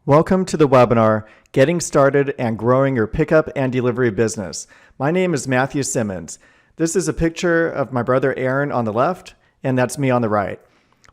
Welcome to the webinar, Getting Started and Growing Your Pickup and Delivery Business. My name is Matthew Simmons. This is a picture of my brother Aaron on the left, and that's me on the right.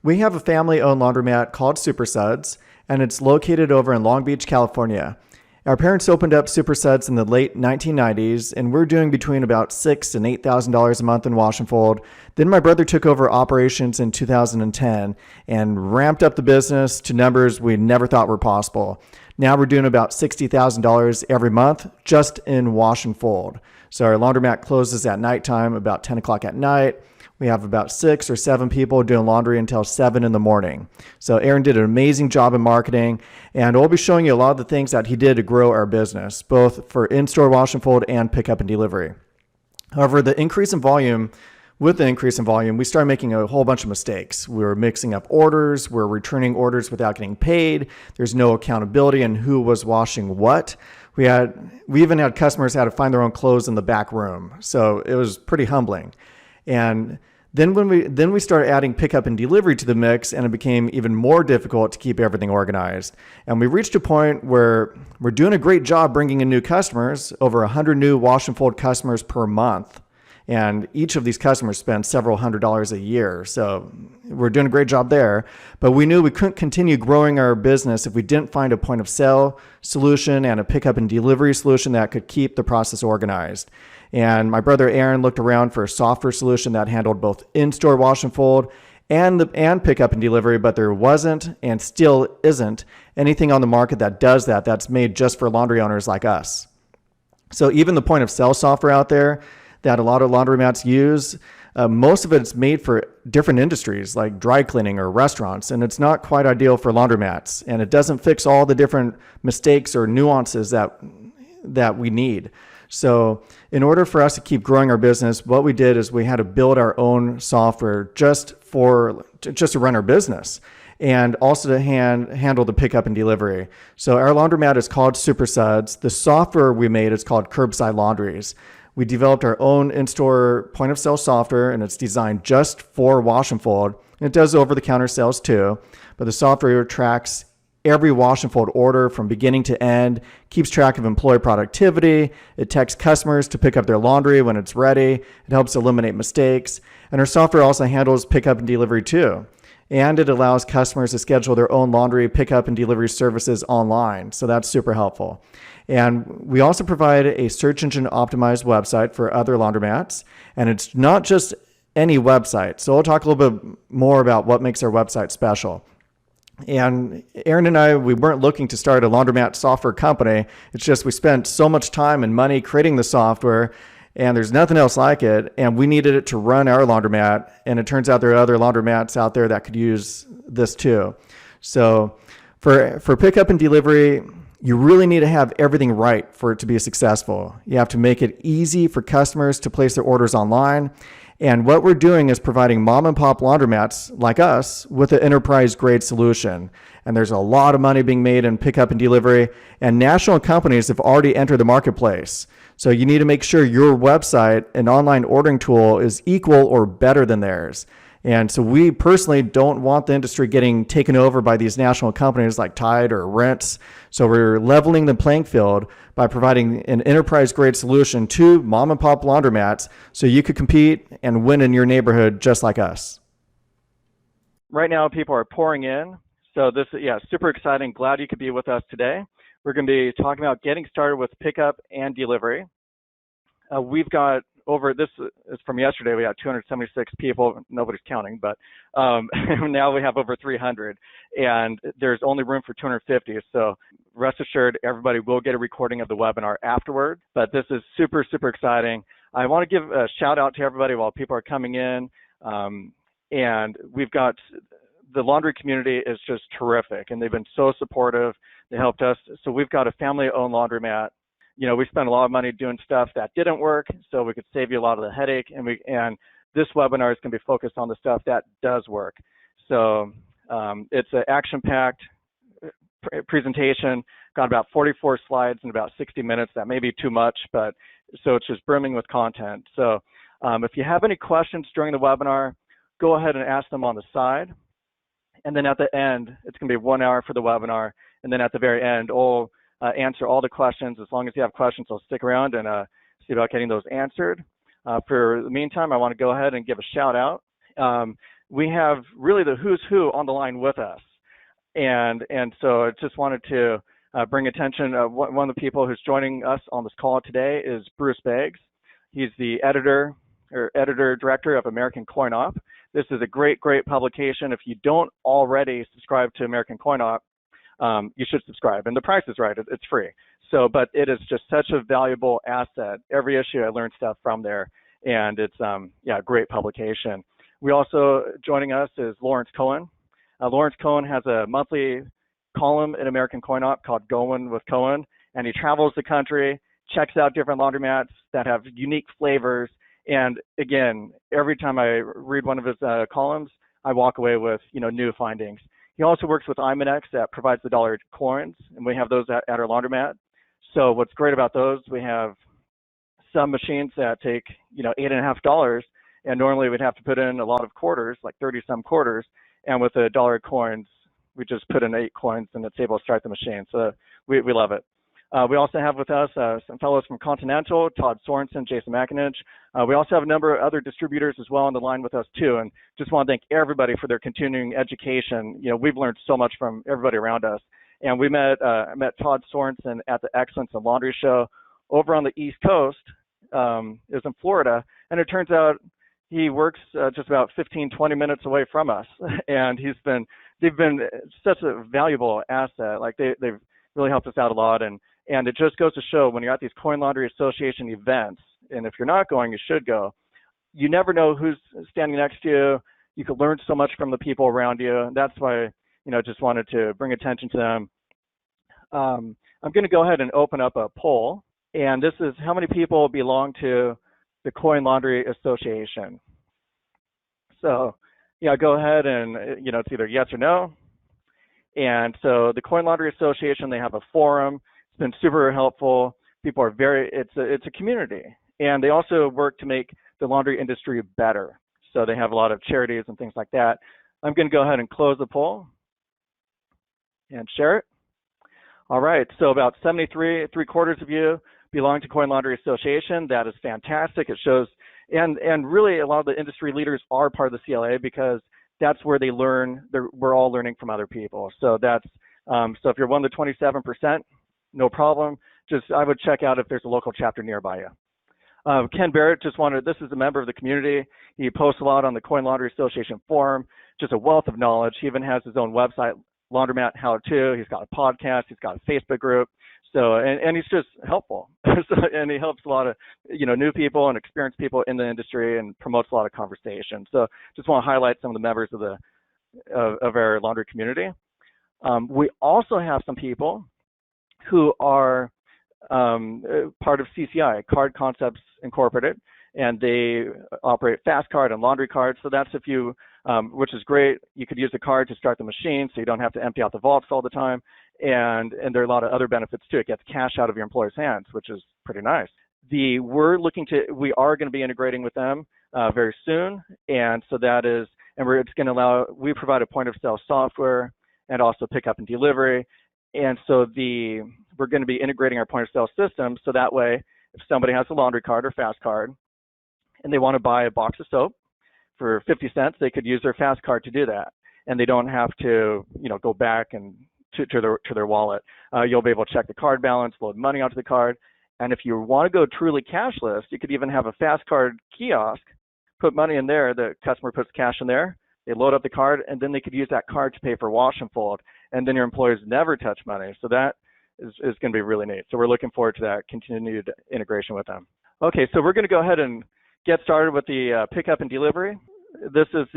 We have a family-owned laundromat called Super Suds, and it's located over in Long Beach, California. Our parents opened up Super Suds in the late 1990s, and we're doing between about $6,000 and $8,000 a month in wash and fold. Then my brother took over operations in 2010 and ramped up the business to numbers we never thought were possible. Now we're doing about $60,000 every month just in wash and fold. So our laundromat closes at nighttime about 10 o'clock at night. We have about 6 or 7 people doing laundry until 7 in the morning. So Aaron did an amazing job in marketing, and we'll be showing you a lot of the things that he did to grow our business, both for in-store wash and fold and pickup and delivery. However, with the increase in volume, we started making a whole bunch of mistakes. We were mixing up orders, we're returning orders without getting paid. There's no accountability in who was washing what. We even had customers had to find their own clothes in the back room. So it was pretty humbling. And then we started adding pickup and delivery to the mix, and it became even more difficult to keep everything organized. And we reached a point where we're doing a great job bringing in new customers, over 100 new wash and fold customers per month. And each of these customers spend several $100s a year. So we're doing a great job there. But we knew we couldn't continue growing our business if we didn't find a point of sale solution and a pickup and delivery solution that could keep the process organized. And my brother Aaron looked around for a software solution that handled both in-store wash and fold and pickup and delivery, but there wasn't and still isn't anything on the market that does that, that's made just for laundry owners like us. So even the point of sale software out there that a lot of laundromats use, most of it's made for different industries like dry cleaning or restaurants, and it's not quite ideal for laundromats, and it doesn't fix all the different mistakes or nuances that we need. So in order for us to keep growing our business, what we did is we had to build our own software just to run our business and also to handle the pickup and delivery. So our laundromat is called Super Suds. The software we made is called Curbside Laundries. We developed our own in-store point-of-sale software, and it's designed just for wash and fold. And it does over-the-counter sales too, but the software tracks every wash and fold order from beginning to end, keeps track of employee productivity. It texts customers to pick up their laundry when it's ready. It helps eliminate mistakes. And our software also handles pickup and delivery too. And it allows customers to schedule their own laundry pickup and delivery services online. So that's super helpful. And we also provide a search engine optimized website for other laundromats. And it's not just any website. So I'll talk a little bit more about what makes our website special. And Aaron and I, we weren't looking to start a laundromat software company. It's just we spent so much time and money creating the software, and there's nothing else like it. And we needed it to run our laundromat. And it turns out there are other laundromats out there that could use this too. So for pickup and delivery, you really need to have everything right for it to be successful. You have to make it easy for customers to place their orders online. And what we're doing is providing mom and pop laundromats like us with an enterprise grade solution. And there's a lot of money being made in pickup and delivery, and national companies have already entered the marketplace. So you need to make sure your website and online ordering tool is equal or better than theirs. And so we personally don't want the industry getting taken over by these national companies like Tide or Rents. So we're leveling the playing field by providing an enterprise-grade solution to mom and pop laundromats so you could compete and win in your neighborhood just like us. Right now, people are pouring in. So this is super exciting. Glad you could be with us today. We're going to be talking about getting started with pickup and delivery. We've got this is from yesterday, we had 276 people, nobody's counting, but now we have over 300, and there's only room for 250. So rest assured, everybody will get a recording of the webinar afterward, but this is super, super exciting. I want to give a shout out to everybody while people are coming in, and we've got the laundry community is just terrific, and they've been so supportive. They helped us. So we've got a family-owned laundromat. You know, we spent a lot of money doing stuff that didn't work, so we could save you a lot of the headache. And this webinar is going to be focused on the stuff that does work. So it's an action-packed presentation. Got about 44 slides in about 60 minutes. That may be too much, but so it's just brimming with content. So if you have any questions during the webinar, go ahead and ask them on the side. And then at the end, it's going to be 1 hour for the webinar. And then at the very end, we'll answer all the questions. As long as you have questions, I'll stick around and see about getting those answered. For the meantime, I want to go ahead and give a shout out. We have really the who's who on the line with us. And so I just wanted to bring attention. One of the people who's joining us on this call today is Bruce Beggs. He's the editor-director of American Coin-Op. This is a great publication. If you don't already subscribe to American Coin-Op, you should subscribe. And the price is right. It's free. So, but it is just such a valuable asset. Every issue I learned stuff from there, and it's a great publication. We also, joining us is Lawrence Cohen. Lawrence Cohen has a monthly column in American Coin-Op called Going with Cohen, and he travels the country, checks out different laundromats that have unique flavors. And again, every time I read one of his columns, I walk away with new findings. He also works with iMinex that provides the dollar coins, and we have those at our laundromat. So what's great about those, we have some machines that take $8.50, and normally we'd have to put in a lot of quarters, like 30-some quarters. And with the dollar coins, we just put in 8 coins and it's able to start the machine. So we love it. We also have with us some fellows from Continental, Todd Sorensen, Jason McInich. We also have a number of other distributors as well on the line with us too. And just want to thank everybody for their continuing education. We've learned so much from everybody around us. And we met Todd Sorensen at the Excellence in Laundry show over on the East Coast. It was in Florida. And it turns out he works just about 15-20 minutes away from us, and they've been such a valuable asset. Like they've really helped us out a lot, and it just goes to show when you're at these Coin Laundry Association events, and if you're not going, you should go. You never know who's standing next to you. You could learn so much from the people around you, and that's why just wanted to bring attention to them. I'm going to go ahead and open up a poll, and this is how many people belong to the Coin Laundry Association. So, go ahead and, it's either yes or no. And so the Coin Laundry Association, they have a forum. It's been super helpful. People are it's a community. And they also work to make the laundry industry better. So they have a lot of charities and things like that. I'm going to go ahead and close the poll and share it. All right, so about 3/4 of you belong to Coin Laundry Association. That is fantastic. It shows, and really a lot of the industry leaders are part of the CLA because that's where they learn. We're all learning from other people. So that's so if you're one of the 27%, no problem. I would check out if there's a local chapter nearby you. Ken Barrett this is a member of the community. He posts a lot on the Coin Laundry Association forum, just a wealth of knowledge. He even has his own website, Laundromat How To. He's got a podcast. He's got a Facebook group. So, and he's just helpful. And he helps a lot of, new people and experienced people in the industry and promotes a lot of conversation. So just want to highlight some of the members of our laundry community. We also have some people who are part of CCI, Card Concepts Incorporated, and they operate Fast Card and Laundry Card. So that's which is great. You could use the card to start the machine so you don't have to empty out the vaults all the time. And there are a lot of other benefits too. It gets cash out of your employer's hands, which is pretty nice. We are going to be integrating with them very soon. And so it's going to allow, we provide a point of sale software and also pickup and delivery. And so we're going to be integrating our point of sale system. So that way, if somebody has a laundry card or Fast Card and they want to buy a box of soap for 50 cents, they could use their Fast Card to do that. And they don't have to, go back and to their wallet. You'll be able to check the card balance, load money onto the card. And if you want to go truly cashless, you could even have a Fast Card kiosk, put money in there, the customer puts cash in there, they load up the card, and then they could use that card to pay for wash and fold. And then your employees never touch money. So that is going to be really neat. So we're looking forward to that continued integration with them. Okay, so we're going to go ahead and get started with the pickup and delivery. This is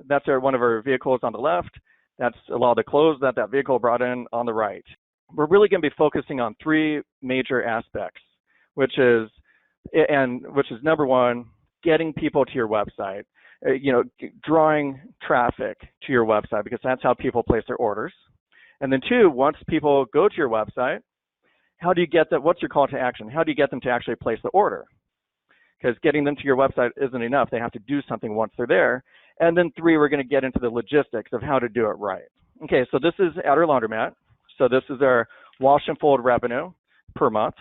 that's one of our vehicles on the left. That's a lot of the clothes that vehicle brought in on the right. We're really going to be focusing on 3 major aspects, which is number one, getting people to your website, drawing traffic to your website, because that's how people place their orders. And then 2, once people go to your website, how do you get that? What's your call to action? How do you get them to actually place the order? Because getting them to your website isn't enough. They have to do something once they're there. And then 3, we're going to get into the logistics of how to do it right. Okay, so this is at our laundromat. So this is our wash and fold revenue per month.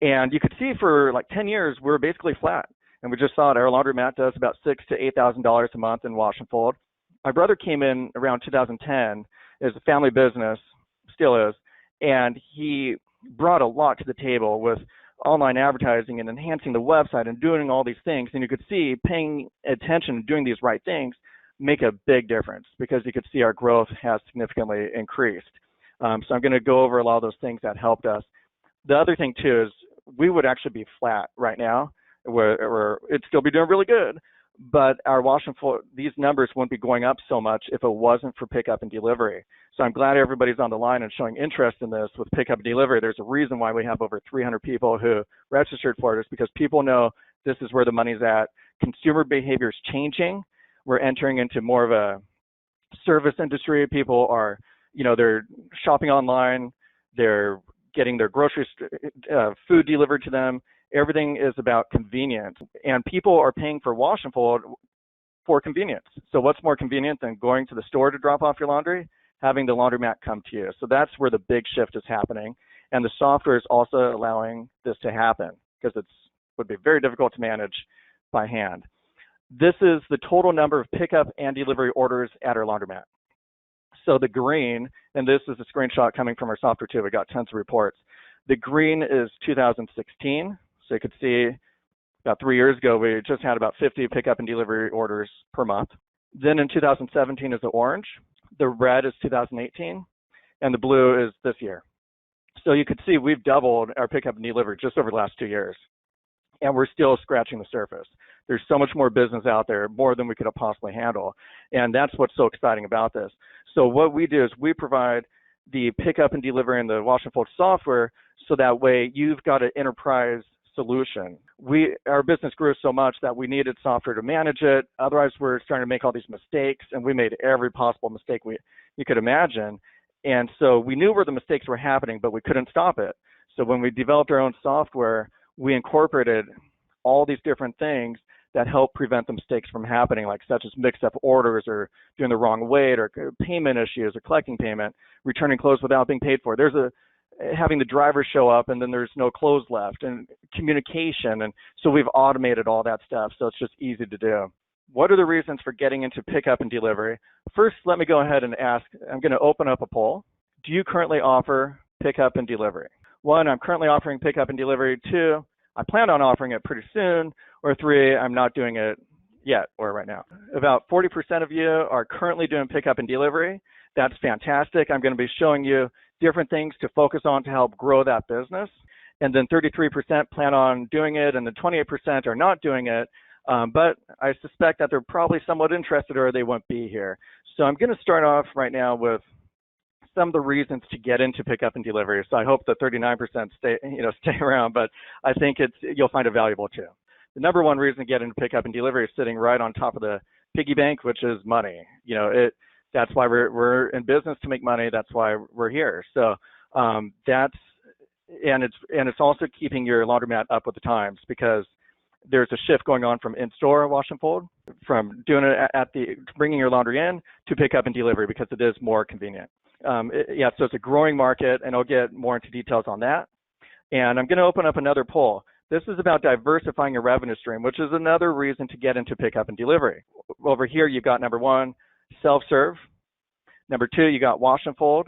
And you could see for like 10 years, we're basically flat. And we just saw it. Our laundromat does about $6,000 to $8,000 a month in wash and fold. My brother came in around 2010 as a family business, still is, and he brought a lot to the table with online advertising and enhancing the website and doing all these things. And you could see paying attention and doing these right things make a big difference because you could see our growth has significantly increased. So I'm going to go over a lot of those things that helped us. The other thing too is we would actually be flat right now, where it'd still be doing really good, but our wash and fold, these numbers wouldn't be going up so much if it wasn't for pickup and delivery. So I'm glad everybody's on the line and showing interest in this with pickup and delivery. There's a reason why we have over 300 people who registered for this, because people know this is where the money's at. Consumer behavior is changing. We're entering into more of a service industry. People are, they're shopping online. They're getting their groceries, food delivered to them. Everything is about convenience, and people are paying for wash and fold for convenience. So what's more convenient than going to the store to drop off your laundry? Having the laundromat come to you. So that's where the big shift is happening. And the software is also allowing this to happen because it would be very difficult to manage by hand. This is the total number of pickup and delivery orders at our laundromat. So the green, and this is a screenshot coming from our software too, we got tons of reports. The green is 2016. So you could see about 3 years ago, we just had about 50 pickup and delivery orders per month. Then in 2017 is the orange, the red is 2018, and the blue is this year. So you could see we've doubled our pickup and delivery just over the last 2 years, and we're still scratching the surface. There's so much more business out there, more than we could have possibly handle, and that's what's so exciting about this. So what we do is we provide the pickup and delivery and the wash and fold software, so that way you've got an enterprise solution. Our business grew so much that we needed software to manage it. Otherwise, we're starting to make all these mistakes, and we made every possible mistake you could imagine. And so we knew where the mistakes were happening, but we couldn't stop it. So when we developed our own software, we incorporated all these different things that help prevent the mistakes from happening, like such as mixed up orders or doing the wrong weight or payment issues or collecting payment, returning clothes without being paid for. There's having the driver show up and then there's no clothes left, and communication. And so we've automated all that stuff, so it's just easy to do. What are the reasons for getting into pickup and delivery? First, let me go ahead and ask, I'm going to open up a poll. Do you currently offer pickup and delivery? 1, I'm currently offering pickup and delivery. 2, I plan on offering it pretty soon. Or 3, I'm not doing it yet or right now. About 40% of you are currently doing pickup and delivery. That's fantastic. I'm going to be showing you different things to focus on to help grow that business. And then 33% plan on doing it, and then 28% are not doing it. But I suspect that they're probably somewhat interested or they won't be here. So I'm going to start off right now with some of the reasons to get into pickup and delivery. So I hope the 39% stay around, but I think you'll find it valuable too. The number one reason to get into pickup and delivery is sitting right on top of the piggy bank, which is money. That's why we're in business, to make money. That's why we're here. So it's also keeping your laundromat up with the times, because there's a shift going on from in-store wash and fold, from doing it bringing your laundry in, to pick up and delivery, because it is more convenient. So it's a growing market, and I'll get more into details on that. And I'm going to open up another poll. This is about diversifying your revenue stream, which is another reason to get into pickup and delivery. Over here, you've got number 1, self-serve. Number 2, you got wash and fold.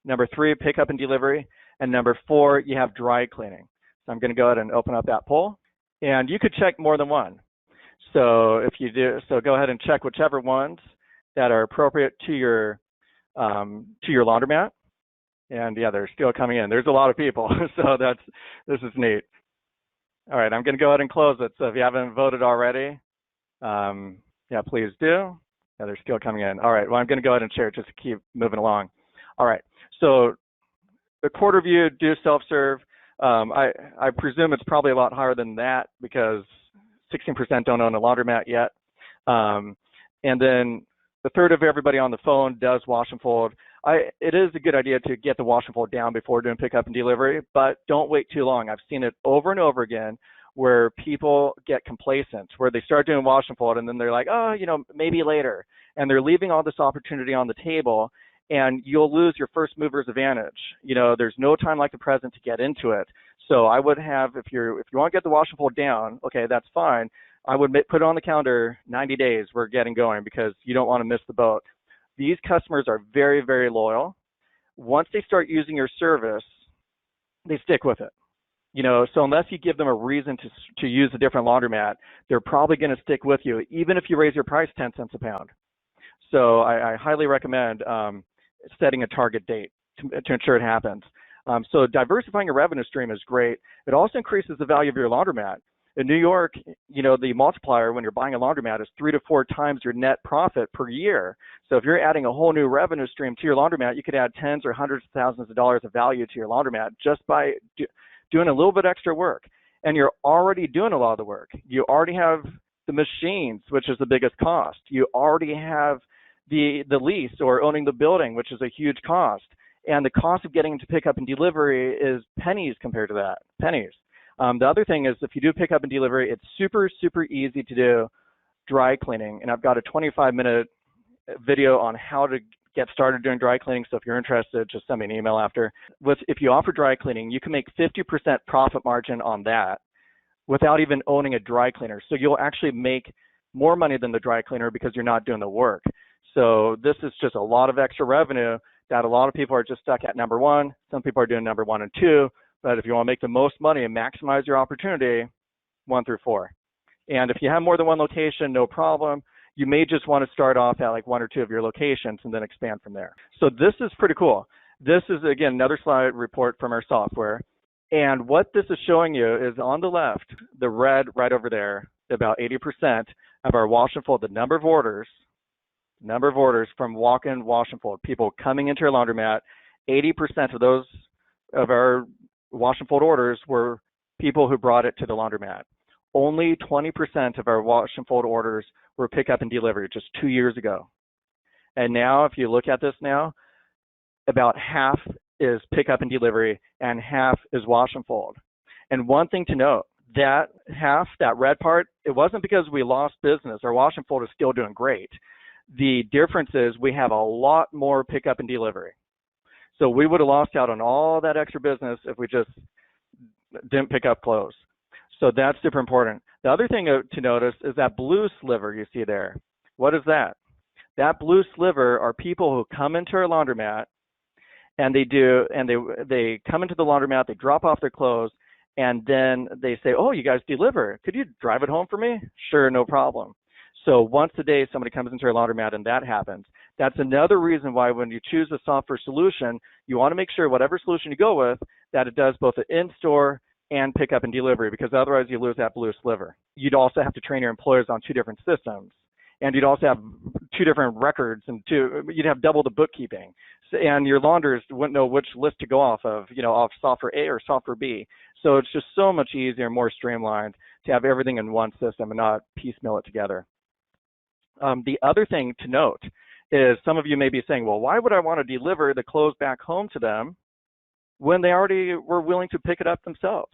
Number 3, pickup and delivery. And number 4, you have dry cleaning. So I'm going to go ahead and open up that poll. And you could check more than one. So if you do, go ahead and check whichever ones that are appropriate to your laundromat. And yeah, they're still coming in. There's a lot of people, so this is neat. All right, I'm going to go ahead and close it. So if you haven't voted already, please do. Yeah, they're still coming in. All right, well, I'm going to go ahead and share it just to keep moving along. All right, so a quarter of you do self-serve. I presume it's probably a lot higher than that, because 16% don't own a laundromat yet. And then a third of everybody on the phone does wash and fold. It is a good idea to get the wash and fold down before doing pickup and delivery, but don't wait too long. I've seen it over and over again where people get complacent, where they start doing wash and fold and then they're like, maybe later. And they're leaving all this opportunity on the table. and you'll lose your first mover's advantage. There's no time like the present to get into it. So I would have, if you want to get the wash and fold down, okay, that's fine. I would put it on the calendar 90 days, we're getting going, because you don't want to miss the boat. These customers are very, very loyal. Once they start using your service, they stick with it. So unless you give them a reason to use a different laundromat, they're probably going to stick with you, even if you raise your price 10 cents a pound. So I highly recommend setting a target date to ensure it happens. So diversifying your revenue stream is great. It also increases the value of your laundromat. In New York, the multiplier when you're buying a laundromat is 3 to 4 times your net profit per year. So if you're adding a whole new revenue stream to your laundromat, you could add tens or hundreds of thousands of dollars of value to your laundromat just by doing a little bit extra work. And you're already doing a lot of the work. You already have the machines, which is the biggest cost. You already have the lease or owning the building, which is a huge cost. And the cost of getting to pick up and delivery is pennies compared to that, pennies. The other thing is, if you do pick up and delivery, it's super, super easy to do dry cleaning. And I've got a 25-minute video on how to get started doing dry cleaning. So if you're interested, just send me an email after. If you offer dry cleaning, you can make 50% profit margin on that without even owning a dry cleaner. So you'll actually make more money than the dry cleaner because you're not doing the work. So this is just a lot of extra revenue that a lot of people are just stuck at number one. Some people are doing number 1 and 2. But if you want to make the most money and maximize your opportunity, 1 through 4. And if you have more than one location, no problem. You may just want to start off at like 1 or 2 of your locations and then expand from there. So this is pretty cool. This is, again, another slide report from our software. And what this is showing you is on the left, the red right over there, about 80% of our wash and fold, the number of orders from walk-in wash and fold, people coming into our laundromat, 80% of those of our wash and fold orders were people who brought it to the laundromat. Only 20% of our wash and fold orders were pick up and delivery just 2 years ago. And now, if you look at this now, about half is pick up and delivery and half is wash and fold. And one thing to note, that half, that red part, it wasn't because we lost business. Our wash and fold is still doing great. The difference is we have a lot more pick up and delivery. So we would have lost out on all that extra business if we just didn't pick up clothes. So that's super important. The other thing to notice is that blue sliver you see there. What is that? That blue sliver are people who come into our laundromat and they come into the laundromat, they drop off their clothes, and then they say, oh, you guys deliver. Could you drive it home for me? Sure, no problem. So once a day, somebody comes into our laundromat and that happens. That's another reason why when you choose a software solution, you want to make sure whatever solution you go with, that it does both the in-store and pick up and delivery, because otherwise you lose that blue sliver. You'd also have to train your employees on 2 different systems. And you'd also have 2 different records, and you'd have double the bookkeeping. And your launders wouldn't know which list to go off of, off software A or software B. So it's just so much easier, more streamlined to have everything in one system and not piecemeal it together. The other thing to note is some of you may be saying, well, why would I want to deliver the clothes back home to them when they already were willing to pick it up themselves?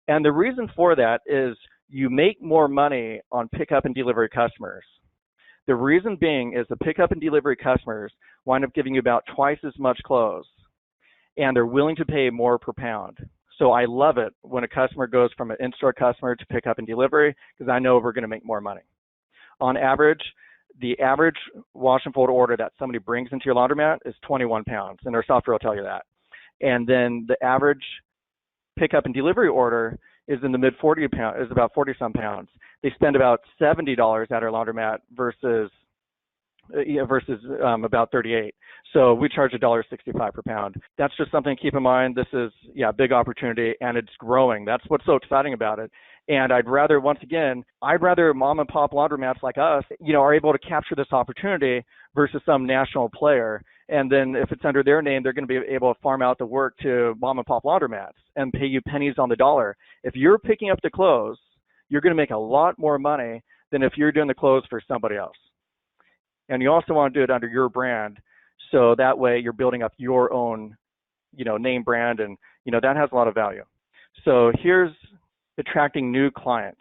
And the reason for that is you make more money on pickup and delivery customers. The reason being is the pickup and delivery customers wind up giving you about twice as much clothes, and they're willing to pay more per pound. So I love it when a customer goes from an in-store customer to pick up and delivery, because I know we're going to make more money. On average, the average wash and fold order that somebody brings into your laundromat is 21 pounds, and our software will tell you that. And then the average pickup and delivery order is in the mid 40 pounds, is about 40 some pounds. They spend about $70 at our laundromat versus about 38. So we charge $1.65 per pound. That's just something to keep in mind. This is a big opportunity, and it's growing. That's what's so exciting about it. And I'd rather mom and pop laundromats like us, are able to capture this opportunity versus some national player. And then if it's under their name, they're going to be able to farm out the work to mom and pop laundromats and pay you pennies on the dollar. If you're picking up the clothes, you're going to make a lot more money than if you're doing the clothes for somebody else. And you also want to do it under your brand, so that way you're building up your own, name brand, and that has a lot of value. So here's attracting new clients.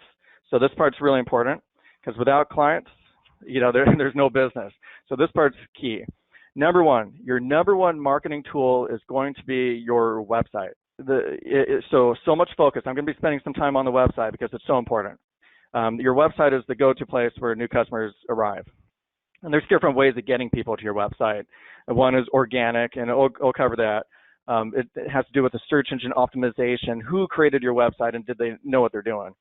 So this part's really important, because without clients, there's no business. So this part's key. Your number one marketing tool is going to be your website. So much focus. I'm going to be spending some time on the website because it's so important. Your website is the go-to place where new customers arrive. And there's different ways of getting people to your website. One is organic, and I'll cover that. It has to do with the search engine optimization. Who created your website, and did they know what they're doing?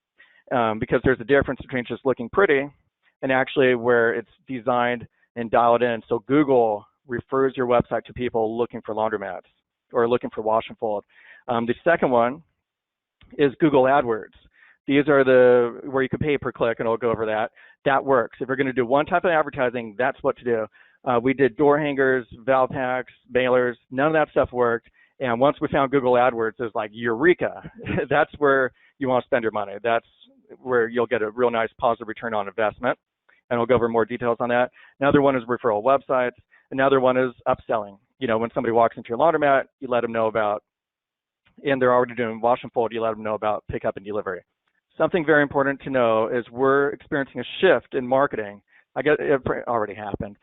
Because there's a difference between just looking pretty and actually where it's designed and dialed in. So Google refers your website to people looking for laundromats or looking for wash and fold. The second one is Google AdWords. These are where you can pay per click, and I'll go over that. That works. If you're going to do one type of advertising, that's what to do. We did door hangers, valve packs, mailers. None of that stuff worked. And once we found Google AdWords, it's like eureka. That's where you want to spend your money. That's where you'll get a real nice positive return on investment. And I'll go over more details on that. Another one is referral websites. Another one is upselling. When somebody walks into your laundromat, you let them know about, and they're already doing wash and fold, you let them know about pickup and delivery. Something very important to know is we're experiencing a shift in marketing. I guess it already happened,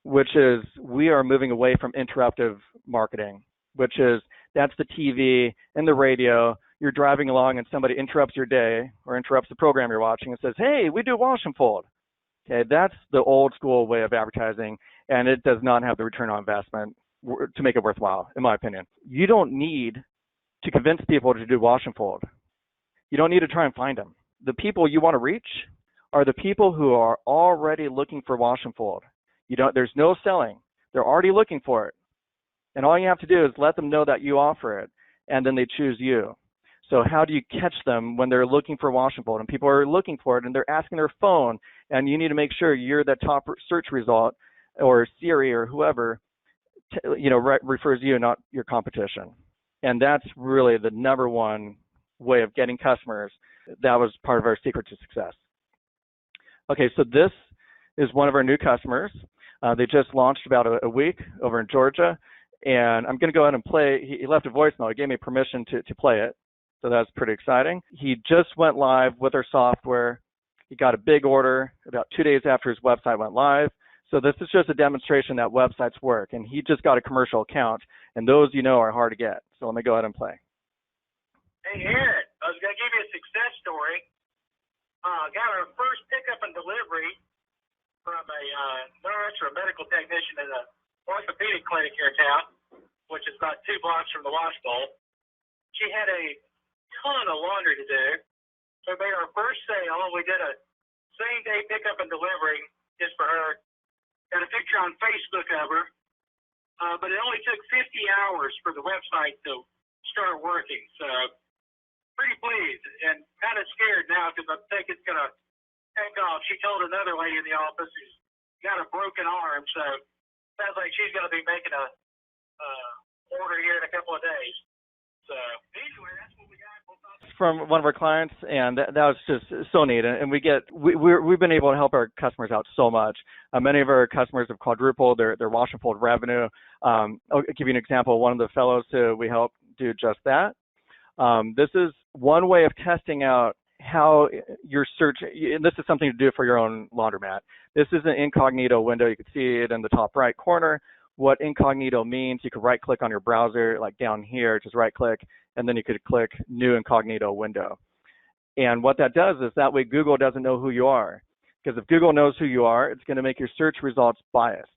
which is we are moving away from interruptive marketing, which is that's the TV and the radio. You're driving along and somebody interrupts your day or interrupts the program you're watching and says, hey, we do wash and fold. Okay, that's the old school way of advertising, and it does not have the return on investment to make it worthwhile, in my opinion. You don't need to convince people to do wash and fold. You don't need to try and find them. The people you want to reach are the people who are already looking for wash and fold. There's no selling. They're already looking for it. And all you have to do is let them know that you offer it, and then they choose you. So how do you catch them when they're looking for wash and fold? And people are looking for it, and they're asking their phone, and you need to make sure you're the top search result, or Siri or whoever, refers you, not your competition. And that's really the number one way of getting customers. That was part of our secret to success. Okay, so this is one of our new customers. They just launched about a week over in Georgia, and I'm going to go ahead and play. He left a voicemail. He gave me permission to play it, so that's pretty exciting. He just went live with our software. He got a big order about 2 days after his website went live. So this is just a demonstration that websites work, and he just got a commercial account, and those are hard to get. So let me go ahead and play. Hey, Aaron, I was going to give you a success story. Got our first pickup and delivery from a nurse or a medical technician at an orthopedic clinic here in town, which is about 2 blocks from the wash bowl. She had a ton of laundry to do. So we made our first sale, and we did a same-day pickup and delivery just for her. Got a picture on Facebook of her, but it only took 50 hours for the website to start working. So pretty pleased and kind of scared now because I think it's going to take off. She told another lady in the office who's got a broken arm, so sounds like she's going to be making a order here in a couple of days. So anyway, that's what we got. From one of our clients, and that was just so neat. And we've been able to help our customers out so much. Many of our customers have quadrupled their wash and fold revenue. I'll give you an example. One of the fellows who we help do just that. This is one way of testing out how your search, and this is something to do for your own laundromat. This is an incognito window. You can see it in the top right corner. What incognito means, you could right-click on your browser, like down here, just right-click, and then you could click New Incognito Window. And what that does is that way Google doesn't know who you are. Because if Google knows who you are, it's going to make your search results biased.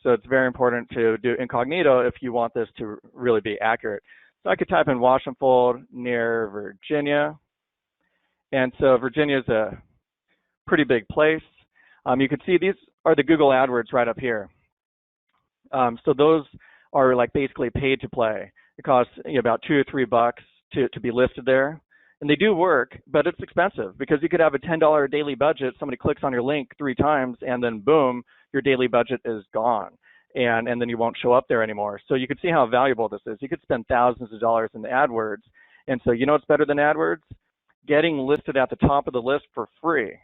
So it's very important to do incognito if you want this to really be accurate. So I could type in wash and fold near Virginia. And so Virginia is a pretty big place. You can see these are the Google AdWords right up here. So those are like basically paid to play. It costs about $2 or $3 to be listed there. And they do work, but it's expensive because you could have a $10 daily budget. Somebody clicks on your link 3 times and then boom, your daily budget is gone. And then you won't show up there anymore. So you can see how valuable this is. You could spend thousands of dollars in the AdWords. And so what's better than AdWords? Getting listed at the top of the list for free.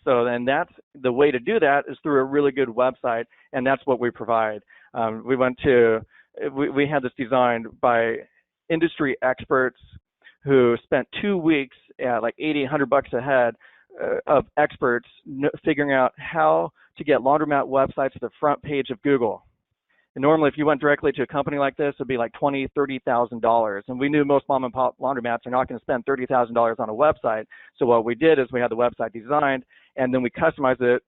So then that's the way to do that is through a really good website, and that's what we provide. We had this designed by industry experts who spent 2 weeks at like $80, $100 a head of experts figuring out how to get laundromat websites to the front page of Google. And normally, if you went directly to a company like this, it'd be like $20,000, $30,000. And we knew most mom and pop laundromats are not going to spend $30,000 on a website. So what we did is we had the website designed, and then we customized it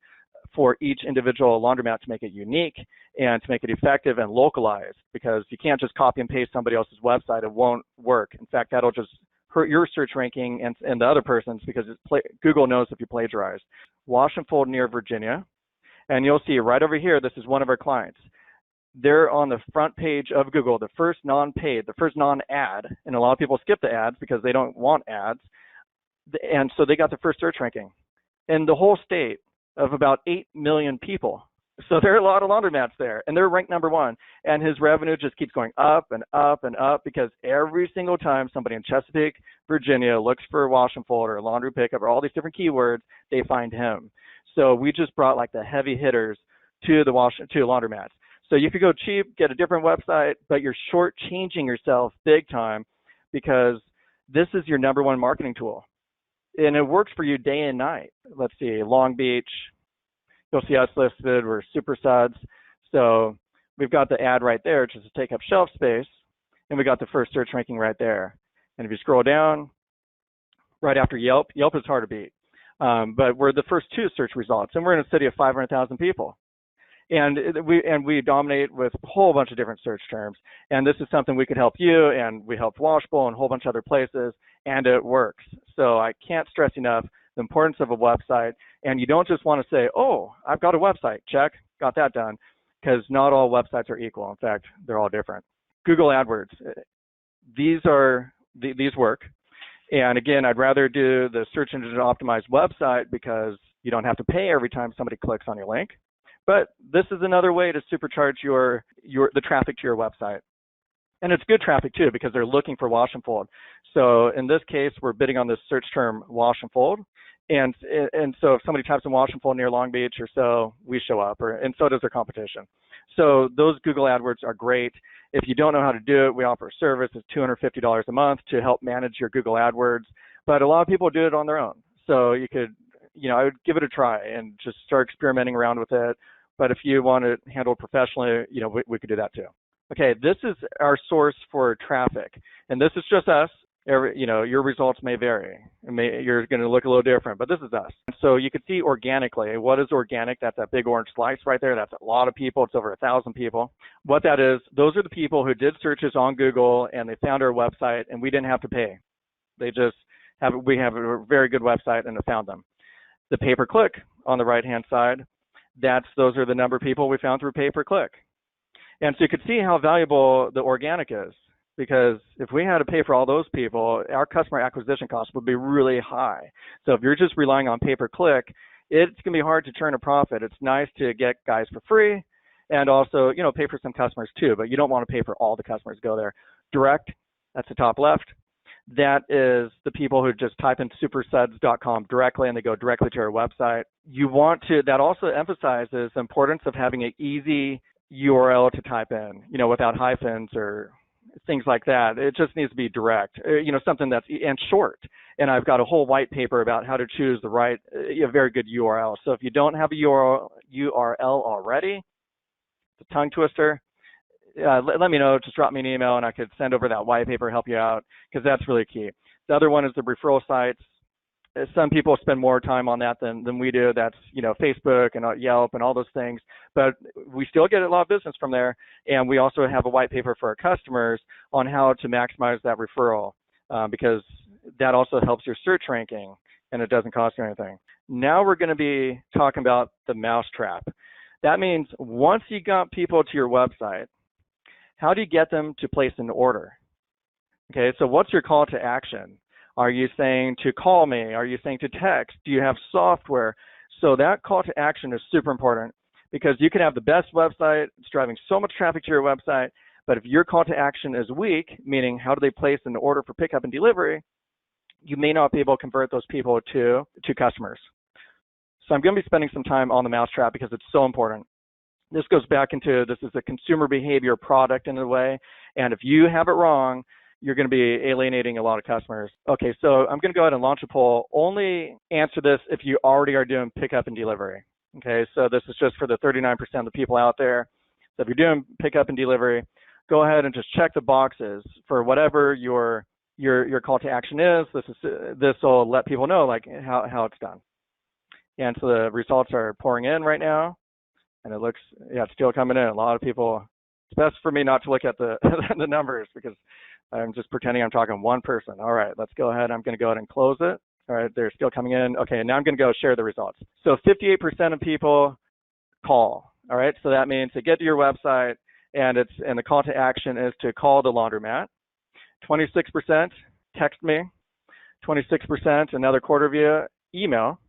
for each individual laundromat to make it unique and to make it effective and localized, because you can't just copy and paste somebody else's website. It won't work. In fact, that'll just hurt your search ranking and the other person's, because Google knows if you plagiarized. Wash and Fold near Virginia. And you'll see right over here, this is one of our clients. They're on the front page of Google, the first non-paid, the first non-ad, and a lot of people skip the ads because they don't want ads, and so they got the first search ranking in the whole state of about 8 million people. So there are a lot of laundromats there, and they're ranked number one, and his revenue just keeps going up and up and up, because every single time somebody in Chesapeake, Virginia looks for wash and fold or laundry pickup or all these different keywords, they find him. So we just brought like the heavy hitters to the laundromats. So you could go cheap, get a different website, but you're shortchanging yourself big time, because this is your number one marketing tool. And it works for you day and night. Let's see, Long Beach, you'll see us listed, we're super suds. So we've got the ad right there, just to take up shelf space, and we got the first search ranking right there. And if you scroll down, right after Yelp, Yelp is hard to beat. But we're the first two search results, and we're in a city of 500,000 people. And we dominate with a whole bunch of different search terms. And this is something we could help you, and we helped Washbowl and a whole bunch of other places, and it works. So I can't stress enough the importance of a website. And you don't just want to say, oh, I've got a website, check, got that done, because not all websites are equal. In fact, they're all different. Google AdWords, these work. And again, I'd rather do the search engine optimized website, because you don't have to pay every time somebody clicks on your link. But this is another way to supercharge the traffic to your website. And it's good traffic too, because they're looking for wash and fold. So in this case, we're bidding on this search term wash and fold. And so if somebody types in wash and fold near Long Beach or so, we show up, and so does their competition. So those Google AdWords are great. If you don't know how to do it, we offer a service. It's $250 a month to help manage your Google AdWords. But a lot of people do it on their own. So you could, I would give it a try and just start experimenting around with it. But if you want it handled professionally, we could do that too. Okay, this is our source for traffic, and this is just us. Your results may vary. You're going to look a little different, but this is us. So you can see organically. What is organic? That's that big orange slice right there. That's a lot of people. It's over 1,000 people. What that is, those are the people who did searches on Google, and they found our website, and we didn't have to pay. We have a very good website, and it found them. The pay-per-click on the right-hand side, those are the number of people we found through pay-per-click. And so you could see how valuable the organic is, because if we had to pay for all those people, our customer acquisition cost would be really high. So if you're just relying on pay-per-click, it's going to be hard to turn a profit. It's nice to get guys for free, and also, pay for some customers too, but you don't want to pay for all the customers who go there. Direct, that's the top left. That is the people who just type in supersuds.com directly, and they go directly to our website. That also emphasizes the importance of having an easy URL to type in, without hyphens or things like that. It just needs to be direct, something that's and short. And I've got a whole white paper about how to choose the right, a very good URL. So if you don't have a URL already, it's a tongue twister. Let me know, just drop me an email, and I could send over that white paper, help you out, because that's really key. The other one is the referral sites. Some people spend more time on that than we do. That's, Facebook and Yelp and all those things, but we still get a lot of business from there. And we also have a white paper for our customers on how to maximize that referral, because that also helps your search ranking, and it doesn't cost you anything. Now we're going to be talking about the mousetrap. That means once you got people to your website, how do you get them to place an order? Okay, so what's your call to action? Are you saying to call me? Are you saying to text? Do you have software? So that call to action is super important, because you can have the best website, it's driving so much traffic to your website, but if your call to action is weak, meaning how do they place an order for pickup and delivery, you may not be able to convert those people to customers. So I'm going to be spending some time on the mousetrap, because it's so important. This goes back into, this is a consumer behavior product in a way, and if you have it wrong, you're going to be alienating a lot of customers. Okay, so I'm going to go ahead and launch a poll. Only answer this if you already are doing pickup and delivery. Okay, so this is just for the 39% of the people out there. So if you're doing pickup and delivery, go ahead and just check the boxes for whatever your call to action is. This will let people know like how it's done. And so the results are pouring in right now, and it looks, yeah, it's still coming in. A lot of people, it's best for me not to look at the the numbers because I'm just pretending I'm talking to one person. All right, let's go ahead. I'm going to go ahead and close it. All right, they're still coming in. Okay, now I'm going to go share the results. So 58% of people call. All right, so that means to get to your website, and the call to action is to call the laundromat. 26% text me. 26%, another quarter of you, email.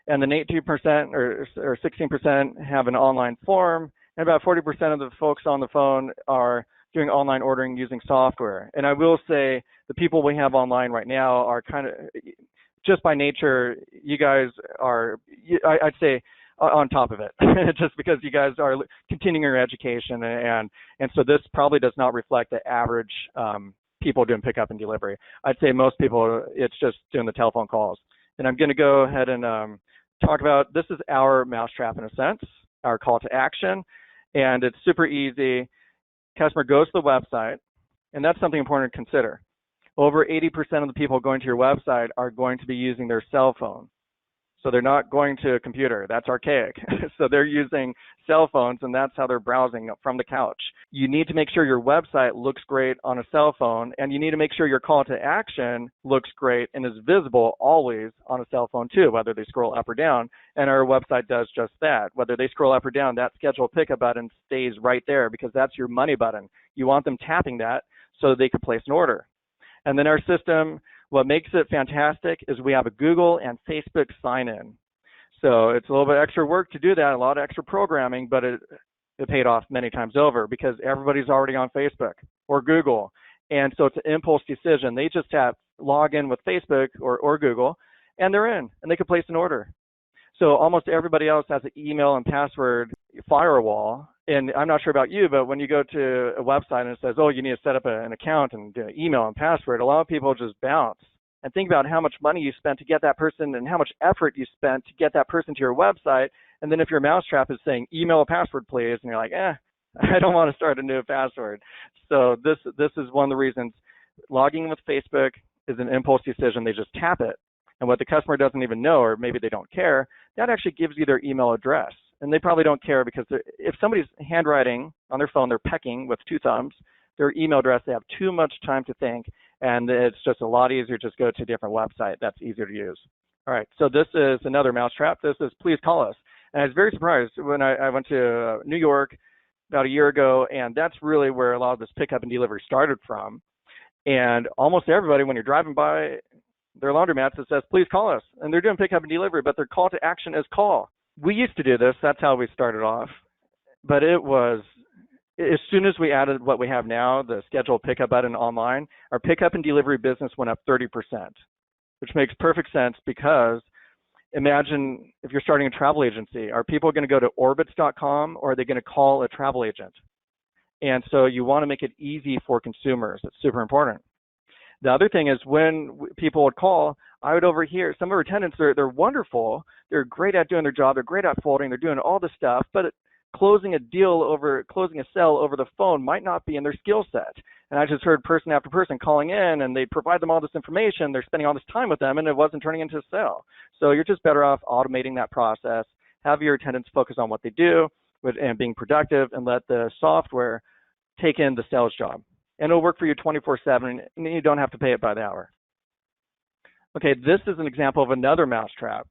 And then 18% or 16% have an online form, and about 40% of the folks on the phone are doing online ordering using software. And I will say the people we have online right now are kind of, just by nature, you guys are, I'd say, on top of it, just because you guys are continuing your education, and so this probably does not reflect the average people doing pickup and delivery. I'd say most people, it's just doing the telephone calls. And I'm going to go ahead and talk about, this is our mousetrap in a sense, our call to action, and it's super easy. Customer goes to the website, and that's something important to consider. Over 80% of the people going to your website are going to be using their cell phone. So they're not going to a computer. That's archaic. So they're using cell phones, and that's how they're browsing from the couch. You need to make sure your website looks great on a cell phone, and you need to make sure your call to action looks great and is visible always on a cell phone too, whether they scroll up or down. And our website does just that. Whether they scroll up or down, that schedule pickup button stays right there because that's your money button. You want them tapping that so they can place an order. And then our system, what makes it fantastic is we have a Google and Facebook sign-in. So it's a little bit extra work to do that, a lot of extra programming, but it paid off many times over because everybody's already on Facebook or Google. And so it's an impulse decision. They just have log in with Facebook or Google, and they're in, and they can place an order. So almost everybody else has an email and password firewall. And I'm not sure about you, but when you go to a website and it says, oh, you need to set up an account and do an email and password, a lot of people just bounce. And think about how much money you spent to get that person and how much effort you spent to get that person to your website. And then if your mousetrap is saying, email a password, please, and you're like, I don't want to start a new password. So this is one of the reasons logging in with Facebook is an impulse decision. They just tap it. And what the customer doesn't even know, or maybe they don't care, that actually gives you their email address. And they probably don't care because if somebody's handwriting on their phone, they're pecking with two thumbs, their email address, they have too much time to think, and it's just a lot easier to just go to a different website that's easier to use. All right, so this is another mousetrap. This is please call us. And I was very surprised when I went to New York about a year ago, and that's really where a lot of this pickup and delivery started from. And almost everybody, when you're driving by their laundromats, it says, please call us. And they're doing pickup and delivery, but their call to action is call. We used to do this. That's how we started off. But it was, as soon as we added what we have now, the scheduled pickup button online, our pickup and delivery business went up 30%, which makes perfect sense because imagine if you're starting a travel agency, are people going to go to orbitz.com or are they going to call a travel agent? And so you want to make it easy for consumers. It's super important. The other thing is when people would call, I would overhear some of our attendants, they're wonderful. They're great at doing their job. They're great at folding. They're doing all the stuff, but closing a sale over the phone might not be in their skill set. And I just heard person after person calling in, and they provide them all this information. They're spending all this time with them, and it wasn't turning into a sale. So you're just better off automating that process, have your attendants focus on what they do and being productive, and let the software take in the sales job. And it'll work for you 24/7, and you don't have to pay it by the hour. Okay, this is an example of another mousetrap.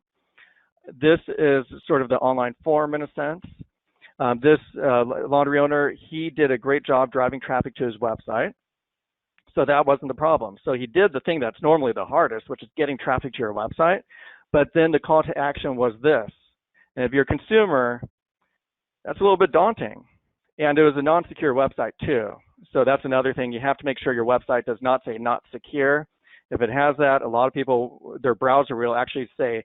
This is sort of the online form in a sense. This laundry owner, he did a great job driving traffic to his website. So that wasn't the problem. So he did the thing that's normally the hardest, which is getting traffic to your website. But then the call to action was this. And if you're a consumer, that's a little bit daunting. And it was a non-secure website too. So that's another thing. You have to make sure your website does not say not secure. If it has that, a lot of people, their browser will actually say,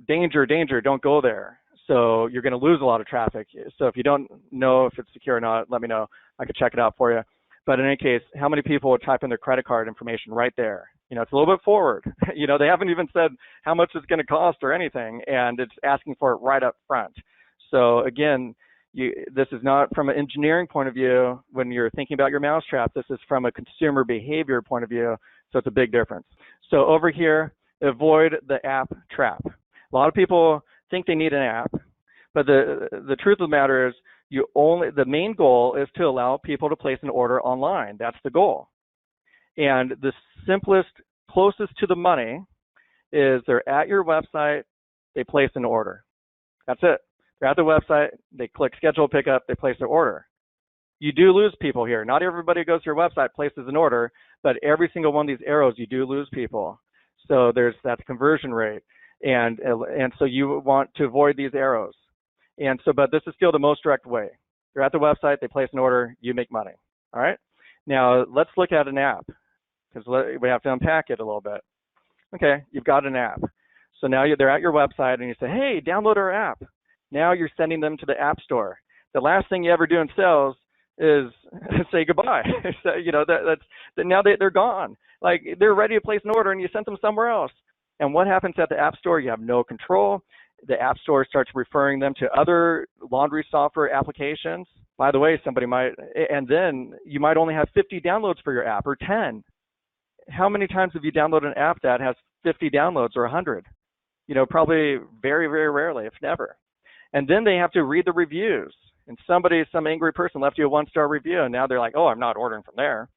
danger, danger, don't go there. So you're going to lose a lot of traffic. So if you don't know if it's secure or not, let me know. I could check it out for you. But in any case, how many people would type in their credit card information right there? You know, it's a little bit forward. You know, they haven't even said how much it's going to cost or anything, and it's asking for it right up front. So again, This is not from an engineering point of view when you're thinking about your mousetrap. This is from a consumer behavior point of view, so it's a big difference. So over here, avoid the app trap. A lot of people think they need an app, but the truth of the matter is the main goal is to allow people to place an order online. That's the goal. And the simplest, closest to the money is they're at your website, they place an order. That's it. They're at the website, they click schedule pickup, they place their order. You do lose people here. Not everybody who goes to your website places an order, but every single one of these arrows, you do lose people. So that's conversion rate. And so you want to avoid these arrows. But this is still the most direct way. They're at the website, they place an order, you make money. All right? Now, let's look at an app, because we have to unpack it a little bit. Okay, you've got an app. So now they're at your website, and you say, hey, download our app. Now you're sending them to the App Store. The last thing you ever do in sales is say goodbye. So, now they're gone. Like, they're ready to place an order, and you sent them somewhere else. And what happens at the App Store? You have no control. The App Store starts referring them to other laundry software applications. By the way, and then you might only have 50 downloads for your app, or 10. How many times have you downloaded an app that has 50 downloads or 100? Probably very, very rarely, if never. And then they have to read the reviews. And some angry person left you a 1-star review, and now they're like, oh, I'm not ordering from there.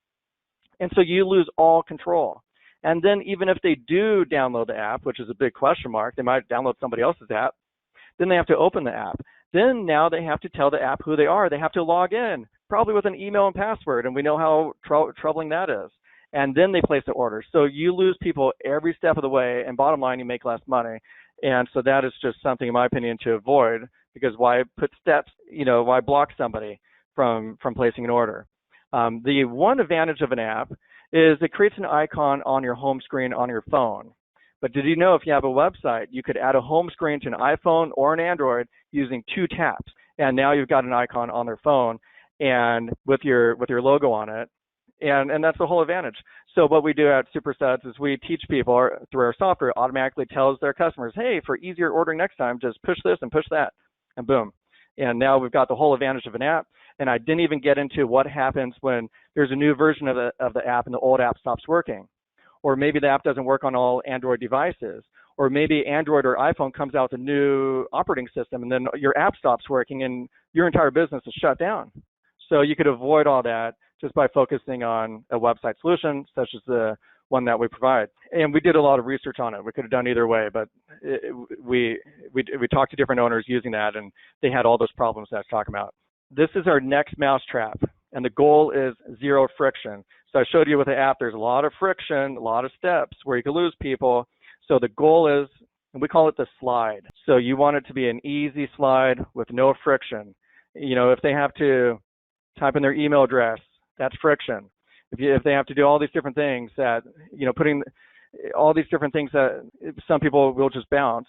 And so you lose all control. And then even if they do download the app, which is a big question mark, they might download somebody else's app, then they have to open the app. Then now they have to tell the app who they are. They have to log in, probably with an email and password, and we know how troubling that is. And then they place the order. So you lose people every step of the way, and bottom line, you make less money. And so that is just something, in my opinion, to avoid, because why put steps, why block somebody from placing an order? The one advantage of an app is it creates an icon on your home screen on your phone. But did you know if you have a website, you could add a home screen to an iPhone or an Android using 2 taps, and now you've got an icon on their phone and with your logo on it. And that's the whole advantage. So what we do at SuperSuds is we teach people through our software, automatically tells their customers, hey, for easier ordering next time, just push this and push that, and boom. And now we've got the whole advantage of an app. And I didn't even get into what happens when there's a new version of the app and the old app stops working. Or maybe the app doesn't work on all Android devices. Or maybe Android or iPhone comes out with a new operating system, and then your app stops working and your entire business is shut down. So you could avoid all that just by focusing on a website solution, such as the one that we provide. And we did a lot of research on it. We could have done either way, but we talked to different owners using that, and they had all those problems that I was talking about. This is our next mousetrap, and the goal is 0 friction. So I showed you with the app, there's a lot of friction, a lot of steps where you can lose people. So the goal is, and we call it the slide. So you want it to be an easy slide with no friction. If they have to type in their email address, that's friction. If they have to do all these different things that, putting all these different things that some people will just bounce,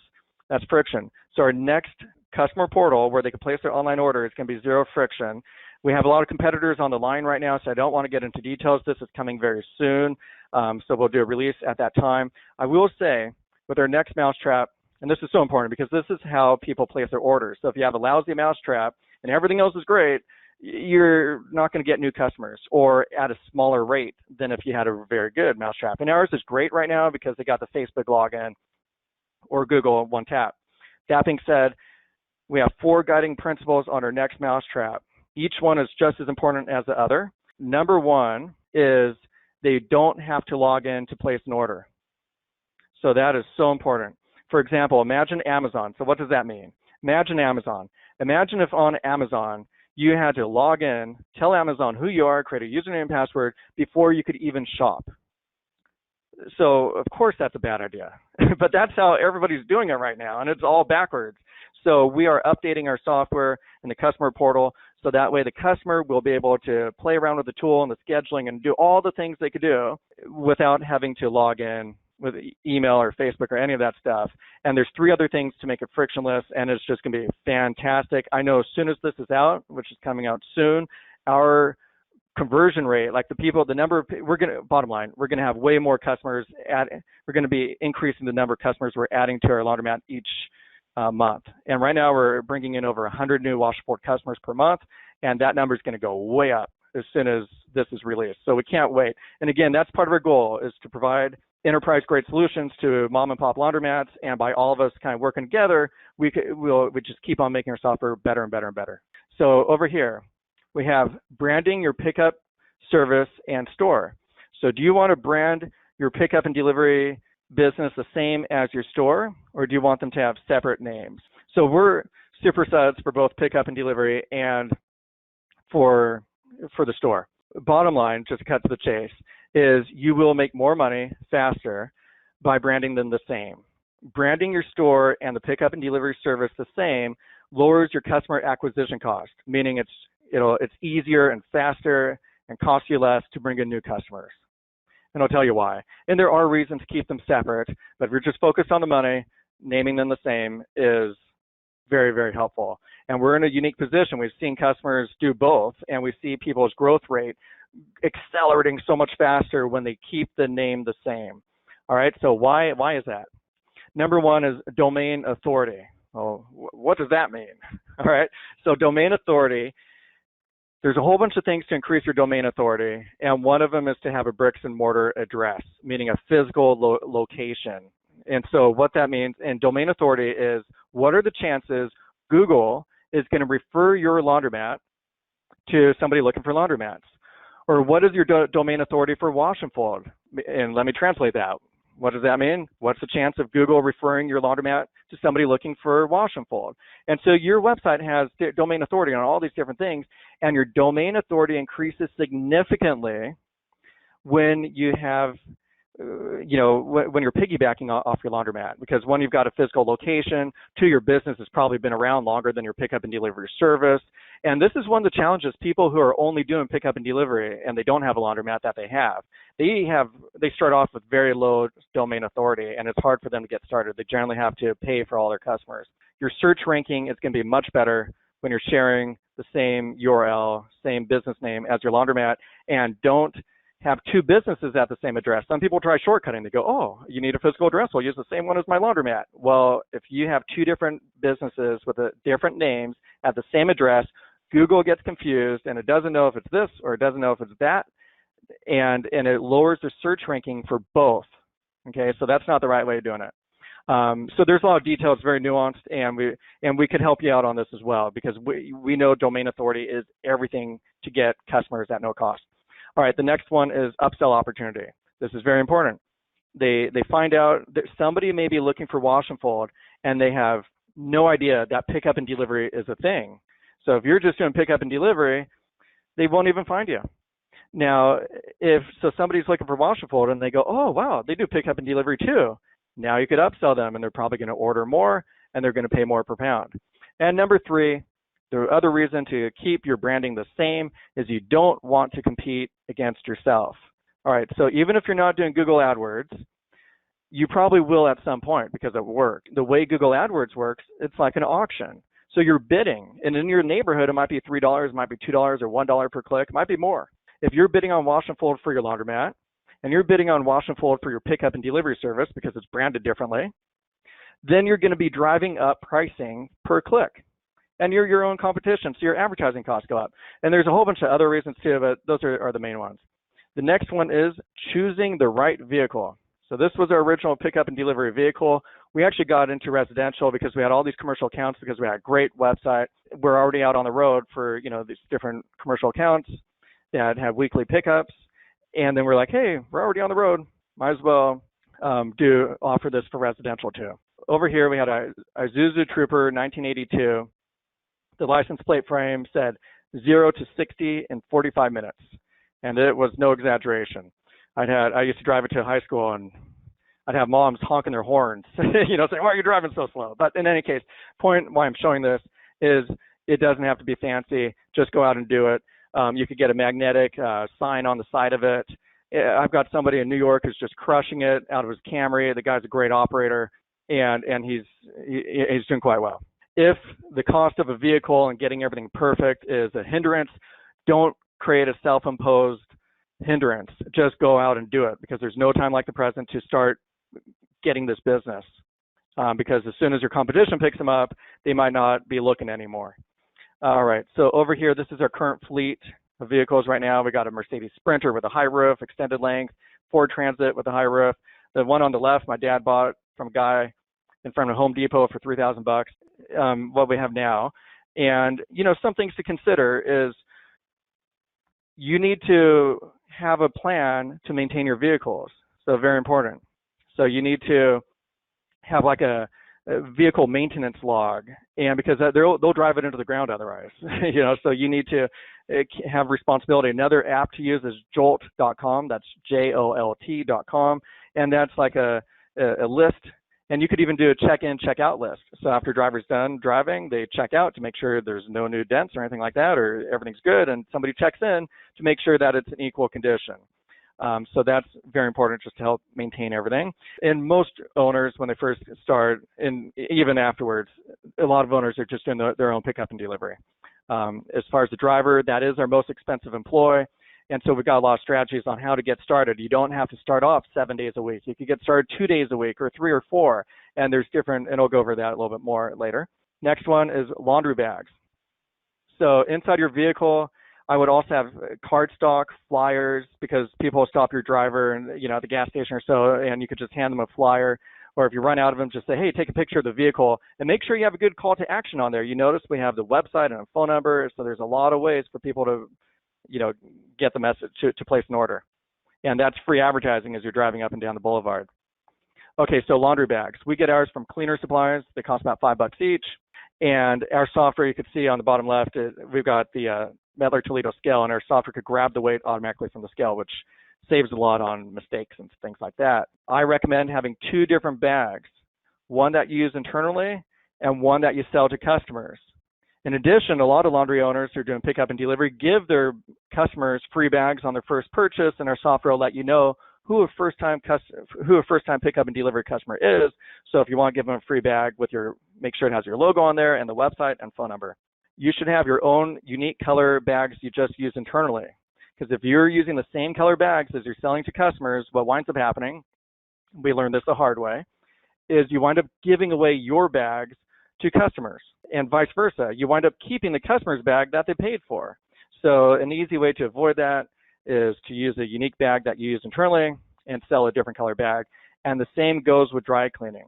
that's friction. So our next customer portal where they can place their online order is going to be 0 friction. We have a lot of competitors on the line right now, so I don't want to get into details. This is coming very soon, so we'll do a release at that time. I will say with our next mousetrap, and this is so important because this is how people place their orders. So if you have a lousy mousetrap and everything else is great, you're not going to get new customers or at a smaller rate than if you had a very good mousetrap. And ours is great right now because they got the Facebook login or Google 1 tap. That being said, we have 4 guiding principles on our next mousetrap. Each one is just as important as the other. Number 1 is they don't have to log in to place an order. So that is so important. For example, imagine Amazon. So what does that mean? Imagine Amazon. Imagine if on Amazon, you had to log in, tell Amazon who you are, create a username and password before you could even shop. So of course that's a bad idea, but that's how everybody's doing it right now, and it's all backwards. So we are updating our software in the customer portal so that way the customer will be able to play around with the tool and the scheduling and do all the things they could do without having to log in with email or Facebook or any of that stuff. And there's 3 other things to make it frictionless, and it's just going to be fantastic. I know as soon as this is out, which is coming out soon, our conversion rate, like the number of, bottom line, we're going to have way more customers we're going to be increasing the number of customers we're adding to our laundromat month. And right now we're bringing in over 100 new Washboard customers per month, and that number is going to go way up as soon as this is released. So we can't wait. And again, that's part of our goal, is to provide enterprise-grade solutions to mom and pop laundromats, and by all of us kind of working together, we just keep on making our software better and better and better. So over here, we have branding your pickup service and store. So do you want to brand your pickup and delivery business the same as your store, or do you want them to have separate names? So we're super suds for both pickup and delivery and for the store. Bottom line, just to cut to the chase, is you will make more money faster by branding them the same. Branding your store and the pickup and delivery service the same lowers your customer acquisition cost, meaning it's easier and faster and costs you less to bring in new customers. And I'll tell you why. And there are reasons to keep them separate, but if you're just focused on the money, naming them the same is very, very helpful. And we're in a unique position. We've seen customers do both, and we see people's growth rate accelerating so much faster when they keep the name the same. All right, so why is that? Number one is domain authority. Well, what does that mean? All right, so domain authority, there's a whole bunch of things to increase your domain authority, and one of them is to have a bricks and mortar address, meaning a physical location. And so what that means in domain authority is, what are the chances Google is going to refer your laundromat to somebody looking for laundromats? Or what is your domain authority for wash and fold? And let me translate that. What does that mean? What's the chance of Google referring your laundromat to somebody looking for wash and fold? And so your website has domain authority on all these different things, and your domain authority increases significantly when you have when you're piggybacking off your laundromat, because one, you've got a physical location, two, your business has probably been around longer than your pickup and delivery service. And this is one of the challenges people who are only doing pickup and delivery and they don't have a laundromat that they start off with very low domain authority, and it's hard for them to get started. They generally have to pay for all their customers. Your search ranking is going to be much better when you're sharing the same URL, same business name as your laundromat, and don't have two businesses at the same address. Some people try shortcutting. They go, oh, you need a physical address? We'll use the same one as my laundromat. Well, if you have two different businesses with different names at the same address, Google gets confused, and it doesn't know if it's this or it doesn't know if it's that, and it lowers the search ranking for both. Okay, so that's not the right way of doing it. So there's a lot of details, very nuanced, and we could help you out on this as well, because we know domain authority is everything to get customers at no cost. All right, the next one is upsell opportunity. This is very important. They find out that somebody may be looking for wash and fold, and they have no idea that pickup and delivery is a thing. So if you're just doing pickup and delivery, they won't even find you. Now, if somebody's looking for wash and fold and they go, oh, wow, they do pickup and delivery too. Now you could upsell them, and they're probably going to order more, and they're going to pay more per pound. And number three, the other reason to keep your branding the same is you don't want to compete against yourself. All right, so even if you're not doing Google AdWords, you probably will at some point because it works. The way Google AdWords works, it's like an auction. So you're bidding, and in your neighborhood, it might be $3, it might be $2 or $1 per click, it might be more. If you're bidding on wash and fold for your laundromat, and you're bidding on wash and fold for your pickup and delivery service because it's branded differently, then you're going to be driving up pricing per click. And you're your own competition, so your advertising costs go up. And there's a whole bunch of other reasons too, but those are the main ones. The next one is choosing the right vehicle. So this was our original pickup and delivery vehicle. We actually got into residential because we had all these commercial accounts, because we had a great website. We're already out on the road for these different commercial accounts that have weekly pickups. And then we're like, hey, we're already on the road. Might as well offer this for residential too. Over here we had a Isuzu Trooper 1982. The license plate frame said 0 to 60 in 45 minutes. And it was no exaggeration. I used to drive it to high school, and I'd have moms honking their horns, saying, why are you driving so slow? But in any case, point why I'm showing this is it doesn't have to be fancy. Just go out and do it. You could get a magnetic sign on the side of it. I've got somebody in New York who's just crushing it out of his Camry. The guy's a great operator, and he's doing quite well. If the cost of a vehicle and getting everything perfect is a hindrance, don't create a self-imposed hindrance. Just go out and do it, because there's no time like the present to start getting this business. because as soon as your competition picks them up, they might not be looking anymore. All right, so over here, this is our current fleet of vehicles right now. We got a Mercedes Sprinter with a high roof, extended length, Ford Transit with a high roof. The one on the left, my dad bought from a guy in front of Home Depot for $3,000, what we have now. And, some things to consider is you need to have a plan to maintain your vehicles. So very important. So you need to have like a vehicle maintenance log, and because they'll drive it into the ground otherwise, so you need to have responsibility. Another app to use is jolt.com. That's JOLT.com, and that's like a list. And you could even do a check-in, check-out list. So after driver's done driving, they check out to make sure there's no new dents or anything like that, or everything's good, and somebody checks in to make sure that it's in equal condition. So that's very important, just to help maintain everything. And most owners, when they first start, and even afterwards, a lot of owners are just doing their own pickup and delivery. As far as the driver, that is our most expensive employee. And so we've got a lot of strategies on how to get started. You don't have to start off 7 days a week. You could get started 2 days a week or 3 or 4. And there's different, and I'll go over that a little bit more later. Next one is laundry bags. So inside your vehicle, I would also have cardstock, flyers, because people will stop your driver and at the gas station or so, and you could just hand them a flyer. Or if you run out of them, just say, hey, take a picture of the vehicle, and make sure you have a good call to action on there. You notice we have the website and a phone number, so there's a lot of ways for people to, get the message to place an order. And that's free advertising as you're driving up and down the boulevard. Okay, so laundry bags. We get ours from Cleaner Supplies. They cost about $5 each. And our software, you can see on the bottom left, we've got the Mettler Toledo scale, and our software could grab the weight automatically from the scale, which saves a lot on mistakes and things like that. I recommend having 2 different bags, one that you use internally and one that you sell to customers. In addition, a lot of laundry owners who are doing pickup and delivery give their customers free bags on their first purchase, and our software will let you know who a first-time pickup and delivery customer is. So if you want to give them a free bag make sure it has your logo on there and the website and phone number. You should have your own unique color bags you just use internally. Because if you're using the same color bags as you're selling to customers, what winds up happening, we learned this the hard way, is you wind up giving away your bags to customers, and vice versa. You wind up keeping the customer's bag that they paid for. So an easy way to avoid that is to use a unique bag that you use internally and sell a different color bag. And the same goes with dry cleaning.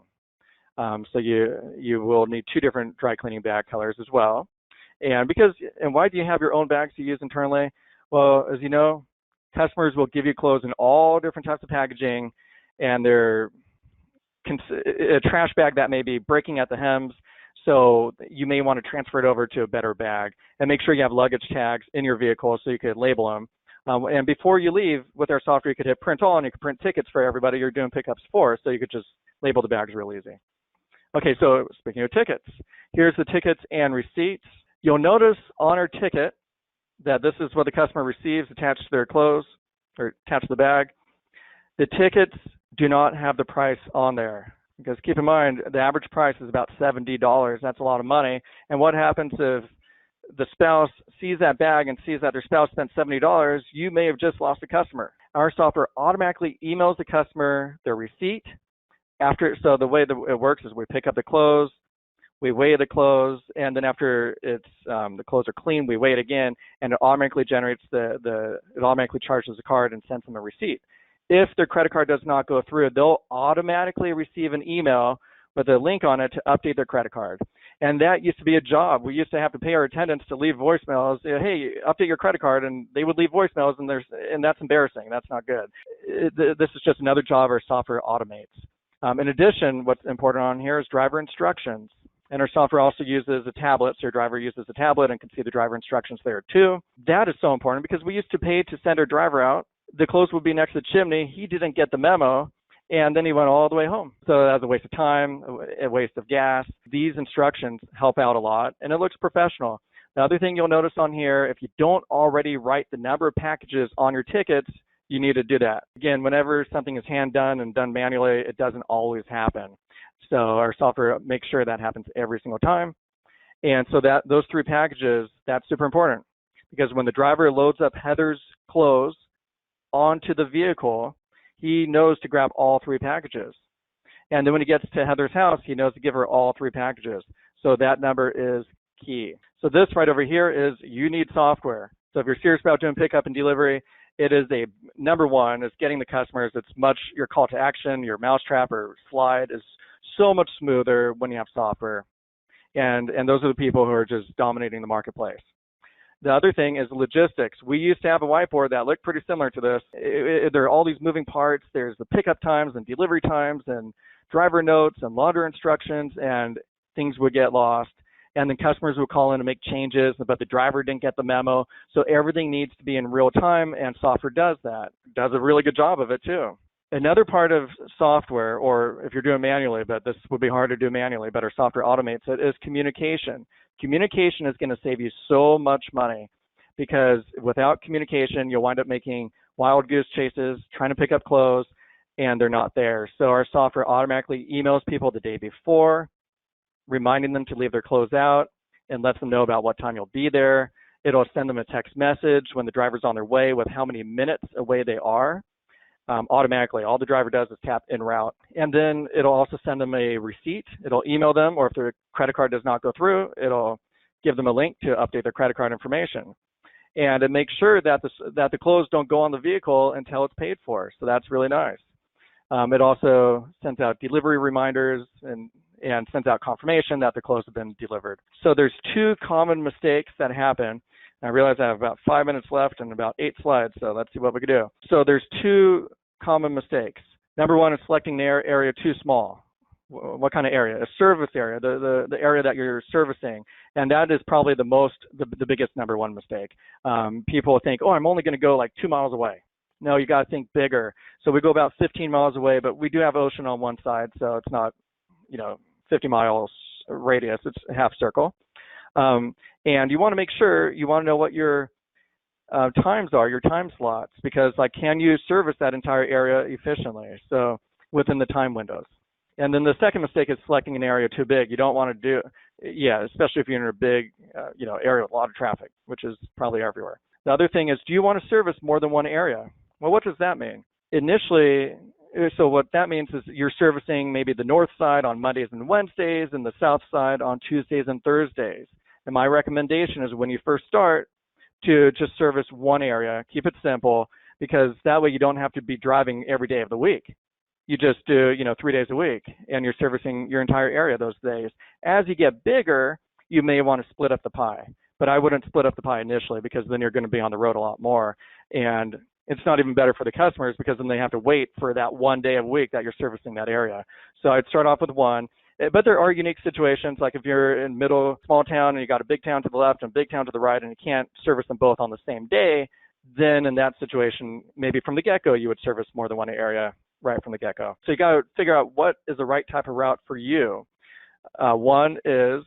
So you will need 2 different dry cleaning bag colors as well. And why do you have your own bags you use internally? Well, as you know, customers will give you clothes in all different types of packaging, and they're a trash bag that may be breaking at the hems. So you may want to transfer it over to a better bag, and make sure you have luggage tags in your vehicle so you could label them. And before you leave, with our software, you could hit print all, and you could print tickets for everybody you're doing pickups for, so you could just label the bags real easy. Okay, so speaking of tickets, here's the tickets and receipts. You'll notice on our ticket that this is what the customer receives attached to their clothes, or attached to the bag. The tickets do not have the price on there, because keep in mind, the average price is about $70. That's a lot of money. And what happens if the spouse sees that bag and sees that their spouse spent $70? You may have just lost a customer. Our software automatically emails the customer their receipt. So the way that it works is we pick up the clothes, we weigh the clothes, and then after the clothes are clean, we weigh it again, and it automatically generates it automatically charges the card and sends them a receipt. If their credit card does not go through, they'll automatically receive an email with a link on it to update their credit card. And that used to be a job. We used to have to pay our attendants to leave voicemails. Hey, update your credit card, and they would leave voicemails, and that's embarrassing. That's not good. This is just another job our software automates. In addition, what's important on here is driver instructions. And our software also uses a tablet, so your driver uses a tablet and can see the driver instructions there too. That is so important because we used to pay to send our driver out. The clothes would be next to the chimney. He didn't get the memo, and then he went all the way home. So that was a waste of time, a waste of gas. These instructions help out a lot, and it looks professional. The other thing you'll notice on here, if you don't already write the number of packages on your tickets, you need to do that. Again, whenever something is hand done and done manually, it doesn't always happen. So our software makes sure that happens every single time. And so those 3 packages, that's super important, because when the driver loads up Heather's clothes onto the vehicle, he knows to grab all 3 packages. And then when he gets to Heather's house, he knows to give her all 3 packages. So that number is key. So this right over here is you need software. So if you're serious about doing pickup and delivery, it is a number one is getting the customers. It's much, your call to action, your mousetrap or slide is so much smoother when you have software. And those are the people who are just dominating the marketplace. The other thing is logistics. We used to have a whiteboard that looked pretty similar to this. There are all these moving parts. There's the pickup times and delivery times and driver notes and loader instructions, and things would get lost. And then customers would call in to make changes, but the driver didn't get the memo. So everything needs to be in real time, and software does that. Does a really good job of it too. Another part of software, or if you're doing manually, but this would be hard to do manually, but our software automates it, is communication. Communication is going to save you so much money, because without communication, you'll wind up making wild goose chases, trying to pick up clothes, and they're not there. So our software automatically emails people the day before, reminding them to leave their clothes out, and lets them know about what time you'll be there. It'll send them a text message when the driver's on their way with how many minutes away they are. Automatically. All the driver does is tap en route. And then it'll also send them a receipt. It'll email them, or if their credit card does not go through, it'll give them a link to update their credit card information. And it makes sure that the clothes don't go on the vehicle until it's paid for. So that's really nice. It also sends out delivery reminders and sends out confirmation that the clothes have been delivered. So there's 2 common mistakes that happen. I realize I have about 5 minutes left and about 8 slides, so let's see what we can do. So there's 2 common mistakes. Number one is selecting the area too small. What kind of area? A service area, the area that you're servicing. And that is probably the biggest number one mistake. People think, oh, I'm only going to go like 2 miles away. No, you got to think bigger. So we go about 15 miles away, but we do have ocean on one side, so it's not, 50 miles radius. It's a half circle. And you want to make sure, you want to know what your times are, your time slots, because can you service that entire area efficiently? So within the time windows. And then the second mistake is selecting an area too big. You don't want to do, especially if you're in a big, area with a lot of traffic, which is probably everywhere. The other thing is, do you want to service more than one area? Well, what does that mean? Initially, so what that means is you're servicing maybe the north side on Mondays and Wednesdays and the south side on Tuesdays and Thursdays. And my recommendation is when you first start to just service one area, keep it simple, because that way you don't have to be driving every day of the week. You just do, 3 days a week, and you're servicing your entire area those days. As you get bigger, you may want to split up the pie, but I wouldn't split up the pie initially, because then you're going to be on the road a lot more. And it's not even better for the customers, because then they have to wait for that 1 day a week that you're servicing that area. So I'd start off with one. But there are unique situations, like if you're in middle small town and you got a big town to the left and a big town to the right, and you can't service them both on the same day, then in that situation, maybe from the get-go, you would service more than one area right from the get-go. So you got to figure out what is the right type of route for you. One is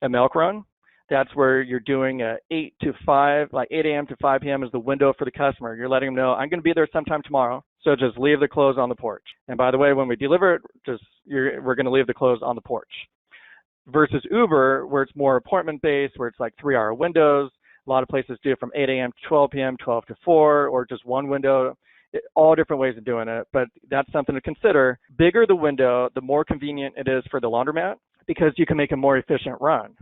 a milk run. That's where you're doing a 8 to 5, like 8 a.m. to 5 p.m. is the window for the customer. You're letting them know, I'm going to be there sometime tomorrow, so just leave the clothes on the porch. And by the way, when we deliver it, we're going to leave the clothes on the porch. Versus Uber, where it's more appointment-based, where it's like 3-hour windows. A lot of places do it from 8 a.m. to 12 p.m., 12 to 4, or just one window. All different ways of doing it, but that's something to consider. Bigger the window, the more convenient it is for the laundromat, because you can make a more efficient run.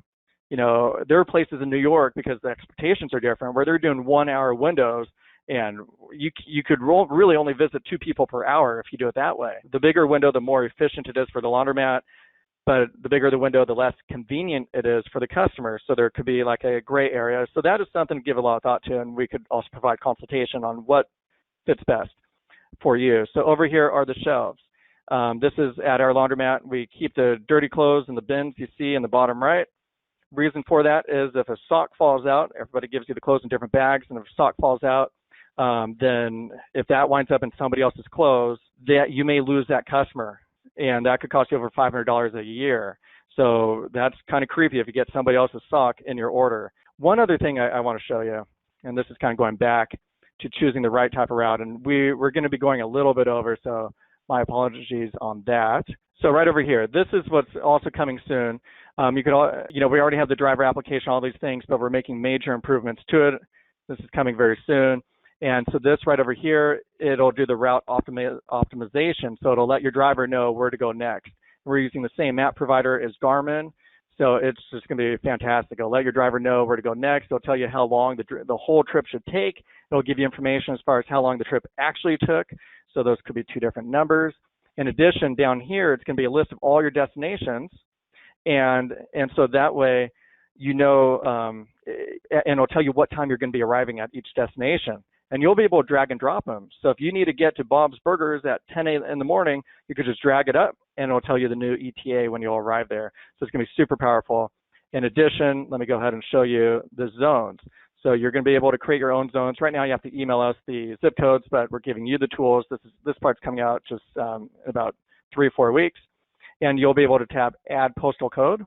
There are places in New York, because the expectations are different, where they're doing 1-hour windows, and you could really only visit 2 people per hour if you do it that way. The bigger window, the more efficient it is for the laundromat, but the bigger the window, the less convenient it is for the customer. So there could be like a gray area. So that is something to give a lot of thought to, and we could also provide consultation on what fits best for you. So over here are the shelves. This is at our laundromat. We keep the dirty clothes in the bins you see in the bottom right. Reason for that is if a sock falls out, everybody gives you the clothes in different bags, and if a sock falls out, then if that winds up in somebody else's clothes, that you may lose that customer, and that could cost you over $500 a year. So that's kind of creepy if you get somebody else's sock in your order. One other thing I want to show you, and this is kind of going back to choosing the right type of route, and we're going to be going a little bit over, so my apologies on that. So right over here, this is what's also coming soon. We already have the driver application, all these things, but we're making major improvements to it. This is coming very soon. And so this right over here, it'll do the route optimization. So it'll let your driver know where to go next. We're using the same map provider as Garmin. So it's just going to be fantastic. It'll let your driver know where to go next. It'll tell you how long the whole trip should take. It'll give you information as far as how long the trip actually took. So those could be two different numbers. In addition, down here, it's going to be a list of all your destinations. And so that way, you know, and it'll tell you what time you're going to be arriving at each destination. And you'll be able to drag and drop them. So if you need to get to Bob's Burgers at 10 in the morning, you could just drag it up and it'll tell you the new ETA when you'll arrive there. So it's going to be super powerful. In addition, let me go ahead and show you the zones. So you're going to be able to create your own zones. Right now you have to email us the zip codes, but we're giving you the tools. This part's coming out just about 3 or 4 weeks. And you'll be able to tap add postal code.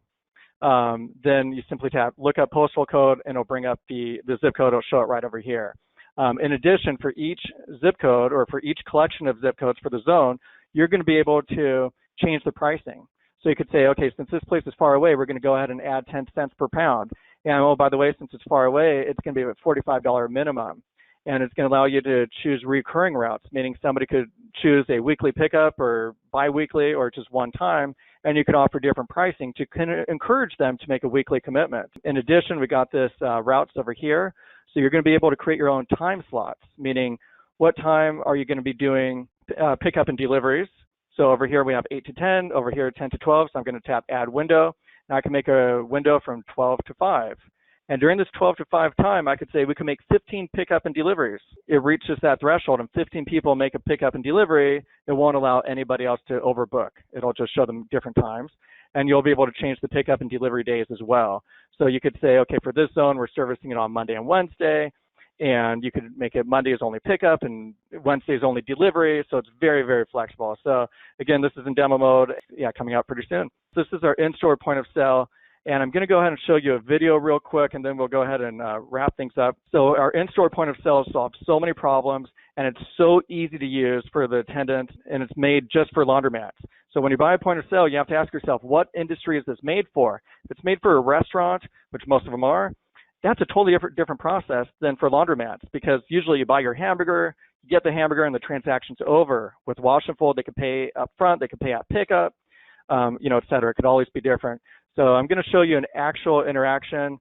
Then you simply tap look up postal code and it'll bring up the zip code. It'll show it right over here. In addition, for each zip code or for each collection of zip codes for the zone, you're going to be able to change the pricing. So you could say, okay, since this place is far away, we're going to go ahead and add 10 cents per pound. And oh, by the way, since it's far away, it's going to be a $45 minimum. And it's going to allow you to choose recurring routes, meaning somebody could choose a weekly pickup or bi-weekly or just one time, and you could offer different pricing to encourage them to make a weekly commitment. In addition, we got this routes over here. So you're going to be able to create your own time slots, meaning what time are you going to be doing pickup and deliveries. So over here we have 8 to 10, over here 10 to 12. So I'm going to tap add window. Now I can make a window from 12 to 5. And during this 12 to 5 time, I could say we can make 15 pickup and deliveries. It reaches that threshold and 15 people make a pickup and delivery. It won't allow anybody else to overbook. It'll just show them different times. And you'll be able to change the pickup and delivery days as well. So you could say, okay, for this zone, we're servicing it on Monday and Wednesday. And you could make it Monday is only pickup and Wednesday is only delivery. So it's very, very flexible. So again, this is in demo mode. Yeah, coming out pretty soon. This is our in-store point of sale. And I'm going to go ahead and show you a video real quick, and then we'll go ahead and wrap things up. So our in-store point of sale solves so many problems, and it's so easy to use for the attendant, and it's made just for laundromats. So when you buy a point of sale, you have to ask yourself, what industry is this made for? If it's made for a restaurant, which most of them are, that's a totally different process than for laundromats, because usually you buy your hamburger, you get the hamburger, and the transaction's over. With Wash and Fold, they can pay up front, they can pay at pickup, you know, et cetera. It could always be different. So I'm going to show you an actual interaction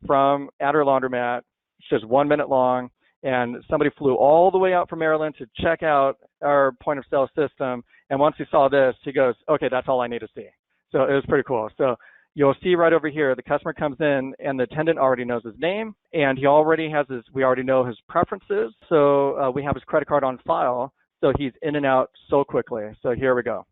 from at our laundromat. It's just 1 minute long, and somebody flew all the way out from Maryland to check out our point of sale system. And once he saw this, he goes, okay, that's all I need to see. So it was pretty cool. So you'll see right over here, the customer comes in and the attendant already knows his name, and he already has we already know his preferences. So we have his credit card on file. So he's in and out so quickly. So here we go.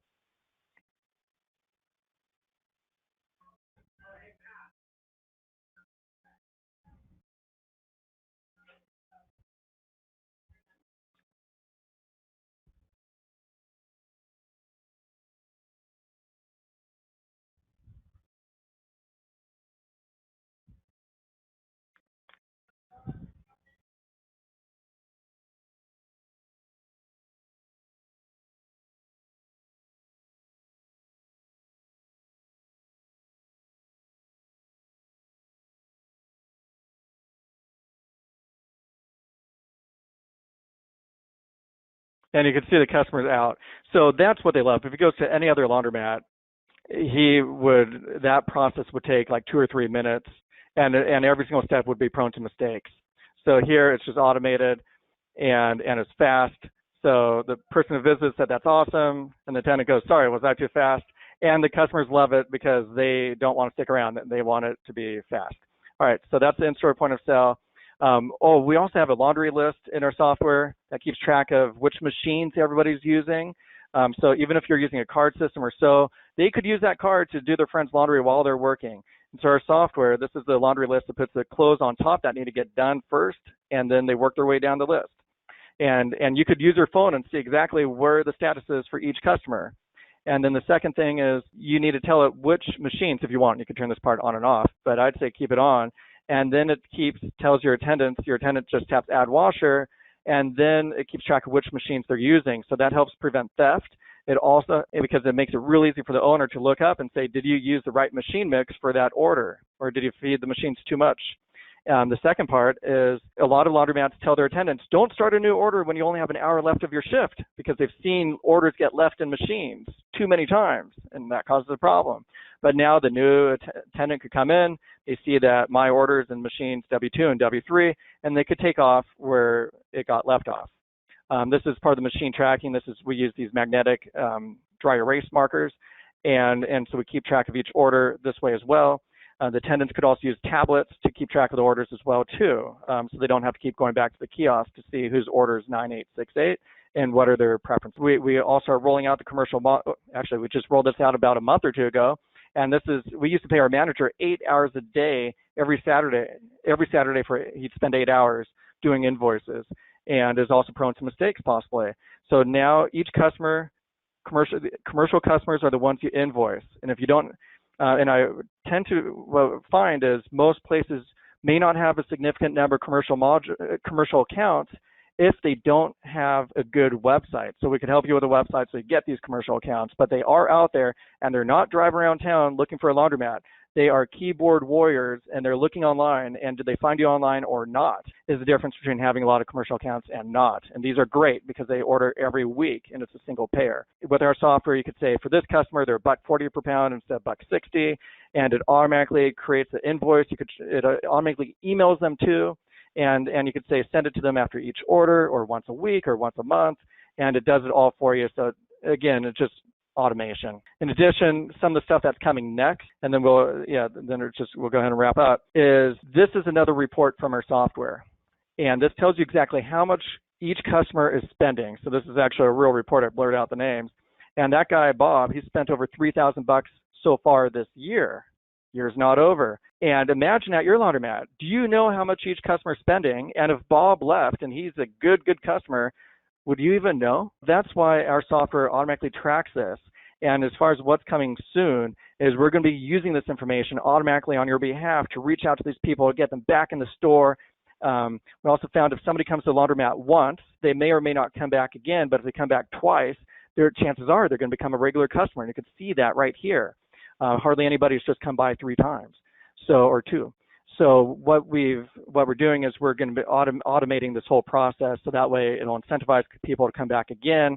And you can see the customers out. So that's what they love. If he goes to any other laundromat, that process would take like 2 or 3 minutes, and every single step would be prone to mistakes. So here it's just automated and it's fast. So the person who visits said, that's awesome. And the attendant goes, sorry, was that too fast? And the customers love it because they don't want to stick around. They want it to be fast. All right, so that's the in-store point of sale. We also have a laundry list in our software that keeps track of which machines everybody's using. So even if you're using a card system or so, they could use that card to do their friend's laundry while they're working. And so our software, this is the laundry list that puts the clothes on top that need to get done first, and then they work their way down the list. And you could use your phone and see exactly where the status is for each customer. And then the second thing is you need to tell it which machines, if you want. You can turn this part on and off, but I'd say keep it on. And then it tells your attendant just taps add washer, and then it keeps track of which machines they're using. So that helps prevent theft. It also, because it makes it real easy for the owner to look up and say, did you use the right machine mix for that order? Or did you feed the machines too much? The second part is a lot of laundromats tell their attendants, don't start a new order when you only have an hour left of your shift, because they've seen orders get left in machines too many times, and that causes a problem. But now the new attendant could come in, they see that my order is in machines W2 and W3, and they could take off where it got left off. This is part of the machine tracking. We use these magnetic dry erase markers, and so we keep track of each order this way as well. The attendants could also use tablets to keep track of the orders as well too, so they don't have to keep going back to the kiosk to see whose order is 9868 and what are their preferences. We also are rolling out the commercial, actually we just rolled this out about a month or two ago, and we used to pay our manager 8 hours a day every Saturday he'd spend 8 hours doing invoices, and is also prone to mistakes possibly. So now each customer, commercial customers are the ones you invoice, and if you don't, and I tend to find is most places may not have a significant number of commercial accounts if they don't have a good website. So we can help you with a website so you get these commercial accounts, but they are out there and they're not driving around town looking for a laundromat. They are keyboard warriors and they're looking online, and did they find you online or not is the difference between having a lot of commercial accounts and not. And these are great because they order every week and it's a single payer. With our software, you could say for this customer, they're $1.40 per pound instead of $1.60, and it automatically creates the invoice. It automatically emails them too. And you could say send it to them after each order or once a week or once a month, and it does it all for you. So again, it's just automation. In addition, some of the stuff that's coming next, and then we'll go ahead and wrap up, is this is another report from our software. And this tells you exactly how much each customer is spending. So this is actually a real report. I blurred out the names. And that guy, Bob, he spent over $3,000 so far this year. Year's not over. And imagine at your laundromat, do you know how much each customer is spending? And if Bob left and he's a good customer, would you even know? That's why our software automatically tracks this. And as far as what's coming soon is we're going to be using this information automatically on your behalf to reach out to these people, get them back in the store. We also found if somebody comes to the laundromat once, they may or may not come back again, but if they come back twice, their chances are they're going to become a regular customer. And you can see that right here. Hardly anybody's just come by 3 times, or 2. So what we're doing is we're going to be automating this whole process, so that way it'll incentivize people to come back again.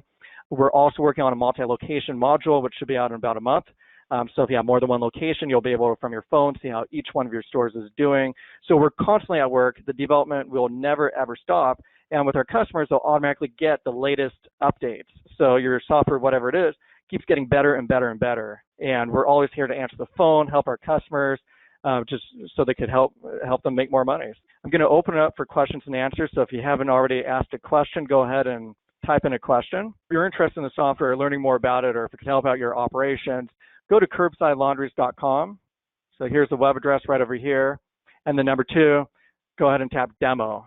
We're also working on a multi-location module, which should be out in about a month. So if you have more than one location, you'll be able to, from your phone, see how each one of your stores is doing. So we're constantly at work. The development will never, ever stop. And with our customers, they'll automatically get the latest updates. So your software, whatever it is, keeps getting better and better and better. And we're always here to answer the phone, help our customers, just so they could help them make more money. I'm going to open it up for questions and answers. So if you haven't already asked a question, go ahead and type in a question. If you're interested in the software or learning more about it, or if it can help out your operations, go to curbsidelaundries.com. So here's the web address right over here. And then number 2, go ahead and tap demo.